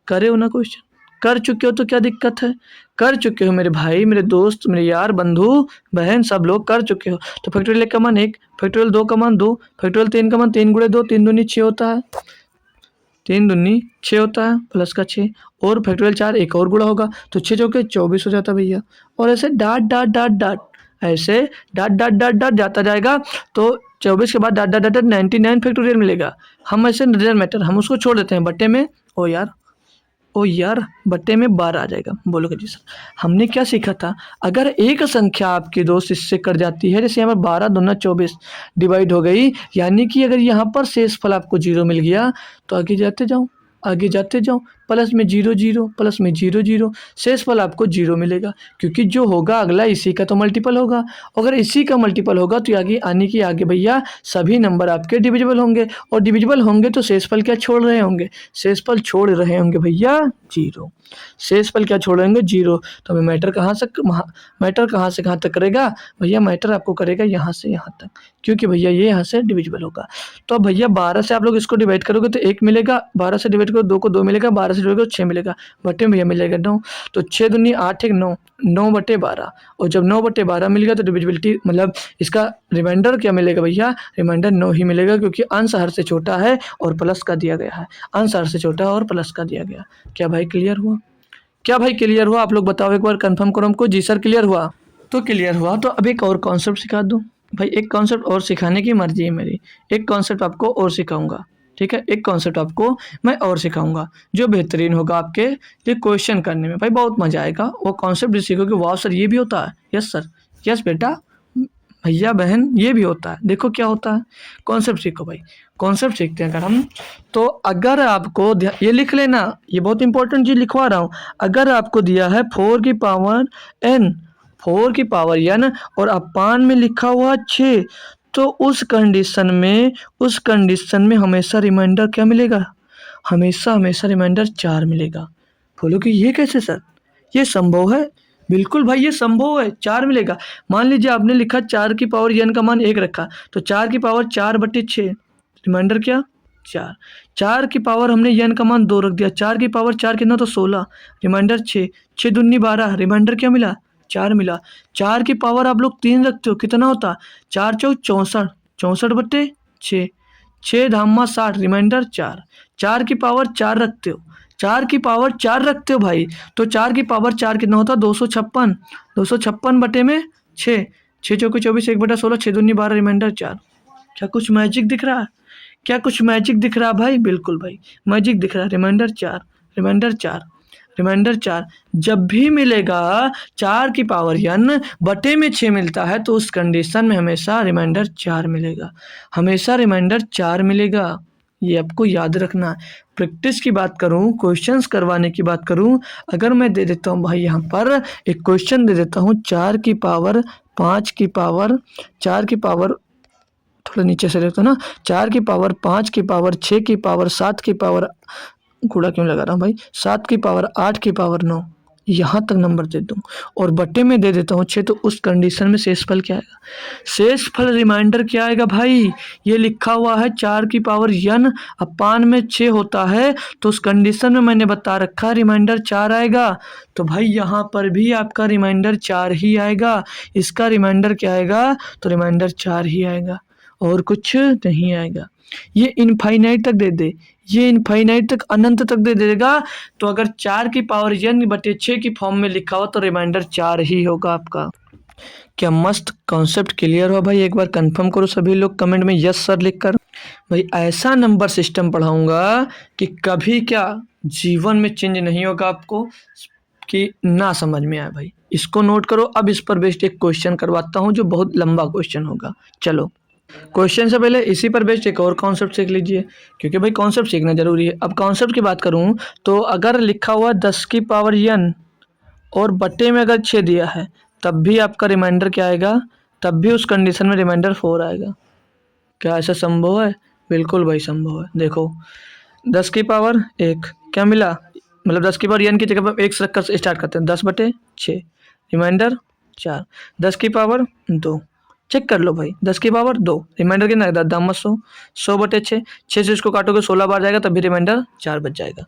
S1: करे हो ना क्वेश्चन, कर चुके हो तो क्या दिक्कत है, कर चुके हो मेरे भाई मेरे दोस्त मेरे यार बंधु बहन सब लोग कर चुके हो। तो फैक्टोरियल 1 का मान 1, फैक्टोरियल 2 का मान 2, फैक्टोरियल 3 का मान 3 गुणे 2, 3 दूनी 6 होता है, 3 दूनी 6 होता है प्लस का 6, और फैक्टोरियल 4 एक और गुणा होगा तो 6 चौके 24 हो जाता भैया, और ऐसे डाट डाट डाट डाट ऐसे डाट डाट डाट डाट जाता जाएगा, तो 24 के बाद डाट डाट डाट 99 फैक्टोरियल मिलेगा। हम ऐसे डजंट मैटर, हम उसको छोड़ देते हैं बटे में, ओ यार बटे में 12 आ जाएगा। बोलोगे जी सर हमने क्या सीखा था, अगर एक संख्या आपकी दोस्त इससे कट जाती है, जैसे यहाँ पर 12 दूना 24 डिवाइड हो गई, यानी कि अगर यहाँ पर शेषफल आपको 0 मिल गया तो आगे जाते जाओ प्लस में 0 0 प्लस में 0 0 शेषफल आपको 0 मिलेगा, क्योंकि जो होगा अगला इसी का तो मल्टीपल होगा, अगर इसी का मल्टीपल होगा तो आगे आने की आगे भैया सभी नंबर आपके डिविजिबल होंगे, और डिविजिबल होंगे तो शेषफल क्या छोड़ रहे होंगे, शेषफल छोड़ रहे होंगे भैया 0, शेषफल क्या छोड़ रहे होंगे 0। तो हमें मैटर कहाँ से कहाँ तक करेगा भैया, मैटर आपको करेगा यहाँ से यहाँ तक, क्योंकि भैया ये यहाँ से डिविजिबल होगा। तो अब भैया 12 से आप लोग इसको डिवाइड करोगे तो 1 मिलेगा, 12 से डिवाइड करो 2 को 2 मिलेगा, 12 से डिवाइड करो 6 मिलेगा, बटे में भैया मिलेगा 9, तो 6 दूनी 8 1 9, 9 बटे 12, और जब 9 बटे 12 मिल गया तो डिविजिबिलिटी मतलब इसका रिमाइंडर क्या मिलेगा भैया, रिमाइंडर 9 ही मिलेगा, क्योंकि अंश हर से छोटा है और प्लस का दिया गया है, अंश हर से छोटा है और प्लस का दिया गया। क्या भाई क्लियर हुआ, क्या भाई क्लियर हुआ, आप लोग बताओ एक बार कंफर्म करो हमको, जी सर क्लियर हुआ, तो क्लियर हुआ। तो अब एक और कॉन्सेप्ट सिखा दूँ भाई, एक कॉन्सेप्ट और सिखाने की मर्जी है मेरी, एक कॉन्सेप्ट आपको और सिखाऊंगा, ठीक है, एक कॉन्सेप्ट आपको मैं और सिखाऊंगा जो बेहतरीन होगा आपके लिए क्वेश्चन करने में, भाई बहुत मजा आएगा। वो कॉन्सेप्ट भी सीखोगे, वाह सर ये भी होता है, यस सर, यस बेटा भैया बहन ये भी होता है, देखो क्या होता है, कॉन्सेप्ट सीखो भाई, कॉन्सेप्ट सीखते हैं अगर हम। तो अगर आपको ये लिख लेना, ये बहुत इंपॉर्टेंट चीज लिखवा रहा हूँ, अगर आपको दिया है 4 की पावर n, 4 की पावर n और अपान में लिखा हुआ 6, तो उस कंडीशन में हमेशा रिमाइंडर क्या मिलेगा, हमेशा रिमाइंडर 4 मिलेगा। बोलो कि ये कैसे सर, ये संभव है, बिल्कुल भाई ये संभव है, 4 मिलेगा। मान लीजिए आपने लिखा 4 की पावर n का मान 1 रखा, तो 4 की पावर 4 बटे 6, रिमाइंडर क्या 4, 4 की पावर हमने n का मान 2 रख दिया, 4 की पावर 4 कितना तो 16, रिमाइंडर 6, 6 दूनी 12, रिमाइंडर क्या मिला 4 मिला। 4 की पावर आप लोग 3 रखते हो, कितना होता 4 चौक 64, 64 बटे 6, 6 धामा 60, रिमाइंडर 4, 4 की पावर 4 रखते हो, 4 की पावर 4 रखते हो भाई, तो 4 की पावर 4 कितना होता 256, 256 बटे में 6, 6 चौके 24 1 बटा 16, 6 दूनी 12, रिमाइंडर 4। क्या कुछ मैजिक दिख रहा है, क्या कुछ मैजिक दिख रहा है भाई, बिल्कुल भाई मैजिक दिख रहा है, रिमाइंडर 4, रिमाइंडर 4, रिमाइंडर 4 जब भी मिलेगा 4 की पावर n बटे में 6 मिलता है, तो उस कंडीशन में हमेशा रिमाइंडर 4 मिलेगा, हमेशा रिमाइंडर 4 मिलेगा, ये आपको याद रखना है। प्रैक्टिस की बात करूं, क्वेश्चंस करवाने की बात करूं, अगर मैं दे देता हूं भाई यहाँ पर एक क्वेश्चन दे देता हूं 4 की पावर 5 की पावर 4 की पावर, थोड़ा नीचे से देखो ना, 4 की पावर 5 की पावर 6 की पावर 7 की पावर, कूड़ा क्यों लगा रहा हूँ भाई, 7 की पावर 8 की पावर 9, यहाँ तक नंबर दे दूँ और बटे में दे देता हूँ 6, तो उस कंडीशन में शेषफल क्या आएगा, शेषफल रिमाइंडर क्या आएगा भाई, ये लिखा हुआ है 4 की पावर n अपान में 6 होता है, तो उस कंडीशन में मैंने बता रखा रिमाइंडर 4 आएगा, तो भाई यहाँ पर भी आपका रिमाइंडर 4 ही आएगा, इसका रिमाइंडर क्या आएगा, तो रिमाइंडर 4 ही आएगा और कुछ नहीं आएगा। ये इनफाइनाइट तक दे दे, ये इनफाइनाइट तक अनंत तक दे देगा, तो अगर 4 की पावर n बटे 6 की फॉर्म में लिखा हो तो रिमाइंडर 4 ही होगा आपका। क्या मस्त कॉन्सेप्ट क्लियर हो भाई? एक बार कंफर्म करो सभी लोग कमेंट में यस सर लिखकर। भाई ऐसा नंबर सिस्टम पढ़ाऊंगा कि कभी क्या जीवन में चेंज नहीं होगा आपको कि ना समझ में आए भाई। इसको नोट करो। अब इस पर बेस्ड एक क्वेश्चन करवाता हूँ जो बहुत लंबा क्वेश्चन होगा। चलो क्वेश्चन से पहले इसी पर बेस्ड एक और कॉन्सेप्ट सीख लीजिए, क्योंकि भाई कॉन्सेप्ट सीखना जरूरी है। अब कॉन्सेप्ट की बात करूँ तो अगर लिखा हुआ 10 की पावर n और बटे में अगर 6 दिया है तब भी आपका रिमाइंडर क्या आएगा? तब भी उस कंडीशन में रिमाइंडर 4 आएगा। क्या ऐसा संभव है? बिल्कुल भाई संभव है। देखो 10 की पावर 1 क्या मिला, मतलब 10 की पावर n की जगह पर 1 से रखकर स्टार्ट करते हैं। 10 बटे 6 रिमाइंडर 4। 10 की पावर 2 चेक कर लो भाई, 10 की पावर 2 रिमाइंडर कितना है? दाम 100 बटे 6 से इसको काटोगे 16 बार जाएगा तब भी रिमाइंडर 4 बच जाएगा।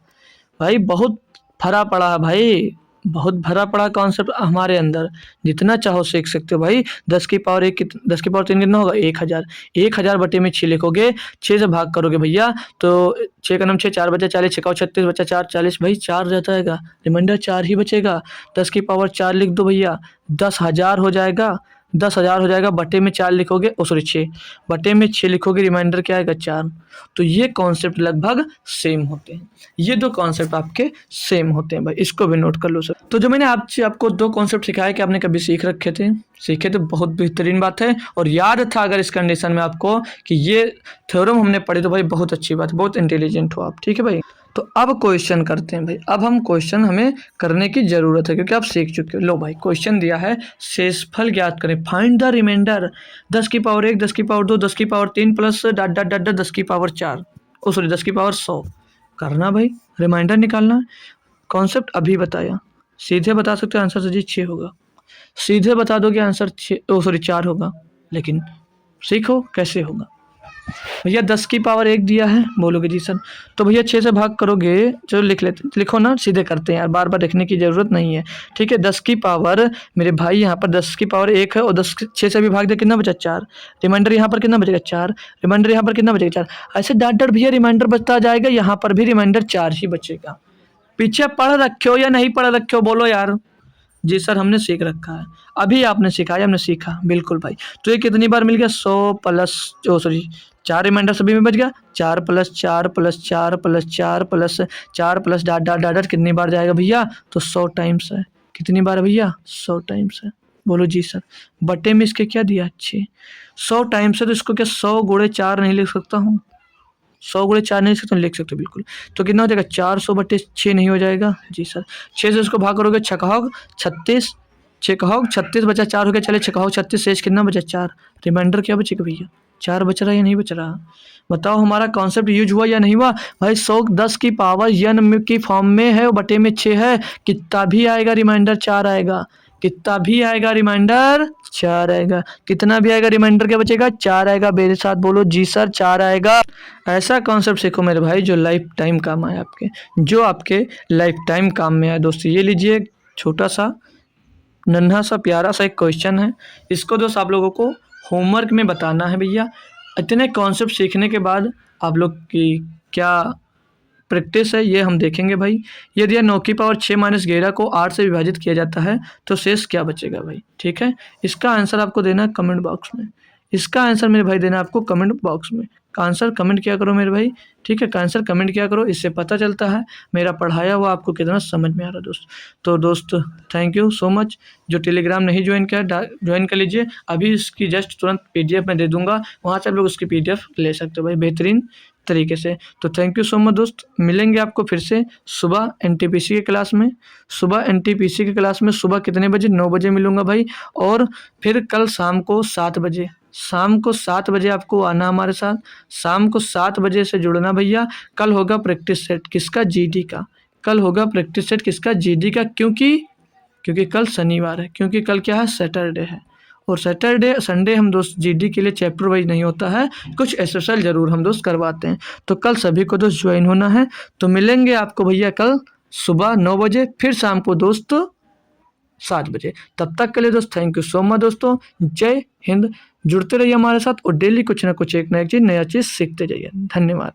S1: भाई बहुत भरा पड़ा है भाई, बहुत भरा पड़ा कॉन्सेप्ट हमारे अंदर। जितना चाहो सीख सकते हो भाई। 10 की पावर 10 की पावर 3 कितना होगा? 1000। 1000 बटे में 6 लिखोगे, 6 से भाग करोगे भैया तो 6 का नाम 6, 4 बचा 40, 6 36 बचा 4 40, भाई 4 रहता है, रिमाइंडर 4 ही बचेगा। 10 की पावर 4 लिख दो भैया, 10,000 हो जाएगा। 10,000 हो जाएगा, बटे में 4 लिखोगे, ओ सॉरी 6 बटे में 6 लिखोगे, रिमाइंडर क्या आएगा? 4। तो ये कॉन्सेप्ट लगभग सेम होते हैं। ये दो कॉन्सेप्ट आपके सेम होते हैं भाई, इसको भी नोट कर लो सर। तो जो मैंने आपको दो कॉन्सेप्ट सिखाया कि आपने कभी सीख रखे थे, सीखे तो बहुत बेहतरीन बात है। और याद था अगर इस कंडीशन में आपको कि ये थ्योरम हमने पढ़ी तो भाई बहुत अच्छी बात है, बहुत इंटेलिजेंट हो आप। ठीक है भाई, तो अब क्वेश्चन करते हैं भाई। अब हम क्वेश्चन हमें करने की जरूरत है क्योंकि आप सीख चुके हो। लो भाई क्वेश्चन दिया है, शेषफल ज्ञात करें, फाइंड द रिमाइंडर 10 की पावर 1, 10 की पावर 2, 10 की power 3 plus dot dot dot 10 की पावर 4, ओ सॉरी 10 की पावर 100 करना भाई, रिमाइंडर निकालना। कॉन्सेप्ट अभी बताया, सीधे बता सकते हो आंसर जी 6 होगा, सीधे बता दोगे आंसर 6 ओ सॉरी 4 होगा, लेकिन सीखो कैसे होगा। भैया 10 की पावर 1 दिया है, बोलोगे जी सर, तो भैया 6 से भाग करोगे, चलो लिख लेते, लिखो ना, सीधे करते हैं यार, बार बार लिखने की जरूरत नहीं है। ठीक है, 10 की पावर मेरे भाई यहाँ पर 10 की पावर 1 है और 10 6 से भी भाग दे, कितना बचा? 4। रिमाइंडर यहाँ पर कितना बचेगा? 4। रिमाइंडर यहाँ पर कितना बचेगा? 4। ऐसे डाट डाट भैया रिमाइंडर बचता जाएगा, यहाँ पर भी रिमाइंडर 4 ही बचेगा। पीछे पढ़ रखे हो या नहीं पढ़ रखे हो, बोलो यार। जी सर हमने सीख रखा है, अभी आपने सिखाया, हमने सीखा, बिल्कुल भाई। तो ये कितनी बार मिल गया? 100 प्लस ओ सॉरी 4 रिमाइंडर सभी में बच गया, 4 plus 4 plus 4 plus 4 plus 4 plus dot dot dot कितनी बार जाएगा भैया? तो 100 टाइम्स है। कितनी बार है भैया? 100 टाइम्स है। बोलो जी सर। बटे में इसके क्या दिया? 6। 100 टाइम्स है तो इसको क्या 100 गुणे 4 नहीं लिख सकता हूँ? 100 गुणे 4 नहीं लिख सकते? लिख सकते बिल्कुल। तो कितना हो जाएगा? 400 बटे 6 नहीं हो जाएगा? जी सर। 6 से इसको भाग करोगे, 6 कहोग 36, 6 कहोग 36 बचा, 4 हो गया, चले 6 कहोग 36, शेष कितना बचा? 4। रिमाइंडर क्या बचेगा भैया? 4 बच रहा है या नहीं बच रहा? बताओ हमारा कॉन्सेप्ट यूज हुआ या नहीं हुआ भाई? 100 10 की पावर n की फॉर्म में है और बटे में 6 है, कितना भी आएगा रिमाइंडर 4 आएगा, कितना भी आएगा रिमाइंडर 4 आएगा, कितना भी आएगा रिमाइंडर क्या बचेगा? 4 आएगा। मेरे साथ बोलो जी सर 4 आएगा। ऐसा कॉन्सेप्ट सीखो मेरे भाई जो लाइफ टाइम काम आए आपके, जो आपके लाइफ टाइम काम में आए। दोस्तों ये लीजिए छोटा सा नन्हा सा प्यारा सा एक क्वेश्चन है, इसको दोस्त आप लोगों को होमवर्क में बताना है भैया। इतने कॉन्सेप्ट सीखने के बाद आप लोग की क्या प्रैक्टिस है ये हम देखेंगे भाई। यदि यह 9 की पावर 6 माइनस 11 को 8 से विभाजित किया जाता है तो शेष क्या बचेगा भाई? ठीक है, इसका आंसर आपको देना है कमेंट बॉक्स में। इसका आंसर मेरे भाई देना आपको कमेंट बॉक्स में। का आंसर कमेंट किया करो मेरे भाई, ठीक है, का आंसर कमेंट किया करो, इससे पता चलता है मेरा पढ़ाया हुआ आपको कितना समझ में आ रहा दोस्त। तो दोस्त थैंक यू सो मच। जो टेलीग्राम नहीं ज्वाइन किया ज्वाइन कर लीजिए, अभी इसकी जस्ट तुरंत PDF मैं दे दूंगा, वहाँ से आप लोग उसकी PDF ले सकते हो भाई बेहतरीन तरीके से। तो थैंक यू सो मच दोस्त, मिलेंगे आपको फिर से सुबह NTPC के क्लास में। सुबह NTPC के क्लास में सुबह कितने बजे? 9 बजे मिलूंगा भाई। और फिर कल शाम को 7 बजे, शाम को 7 बजे आपको आना हमारे साथ, शाम को 7 बजे से जुड़ना भैया। कल होगा प्रैक्टिस सेट किसका? GD का। कल होगा प्रैक्टिस सेट किसका? GD का। क्योंकि कल शनिवार है, क्योंकि कल क्या है? सैटरडे है। और सैटरडे संडे हम दोस्त GD के लिए चैप्टर वाइज नहीं होता है, कुछ SSL जरूर हम दोस्त करवाते हैं। तो कल सभी को दोस्त ज्वाइन होना है। तो मिलेंगे आपको भैया कल सुबह 9 बजे, फिर शाम को दोस्त 7 बजे। तब तक के लिए दोस्त थैंक यू सो मच दोस्तों। जय हिंद, जुड़ते रहिए हमारे साथ और डेली कुछ ना कुछ एक नई चीज़ सीखते जाइए। धन्यवाद।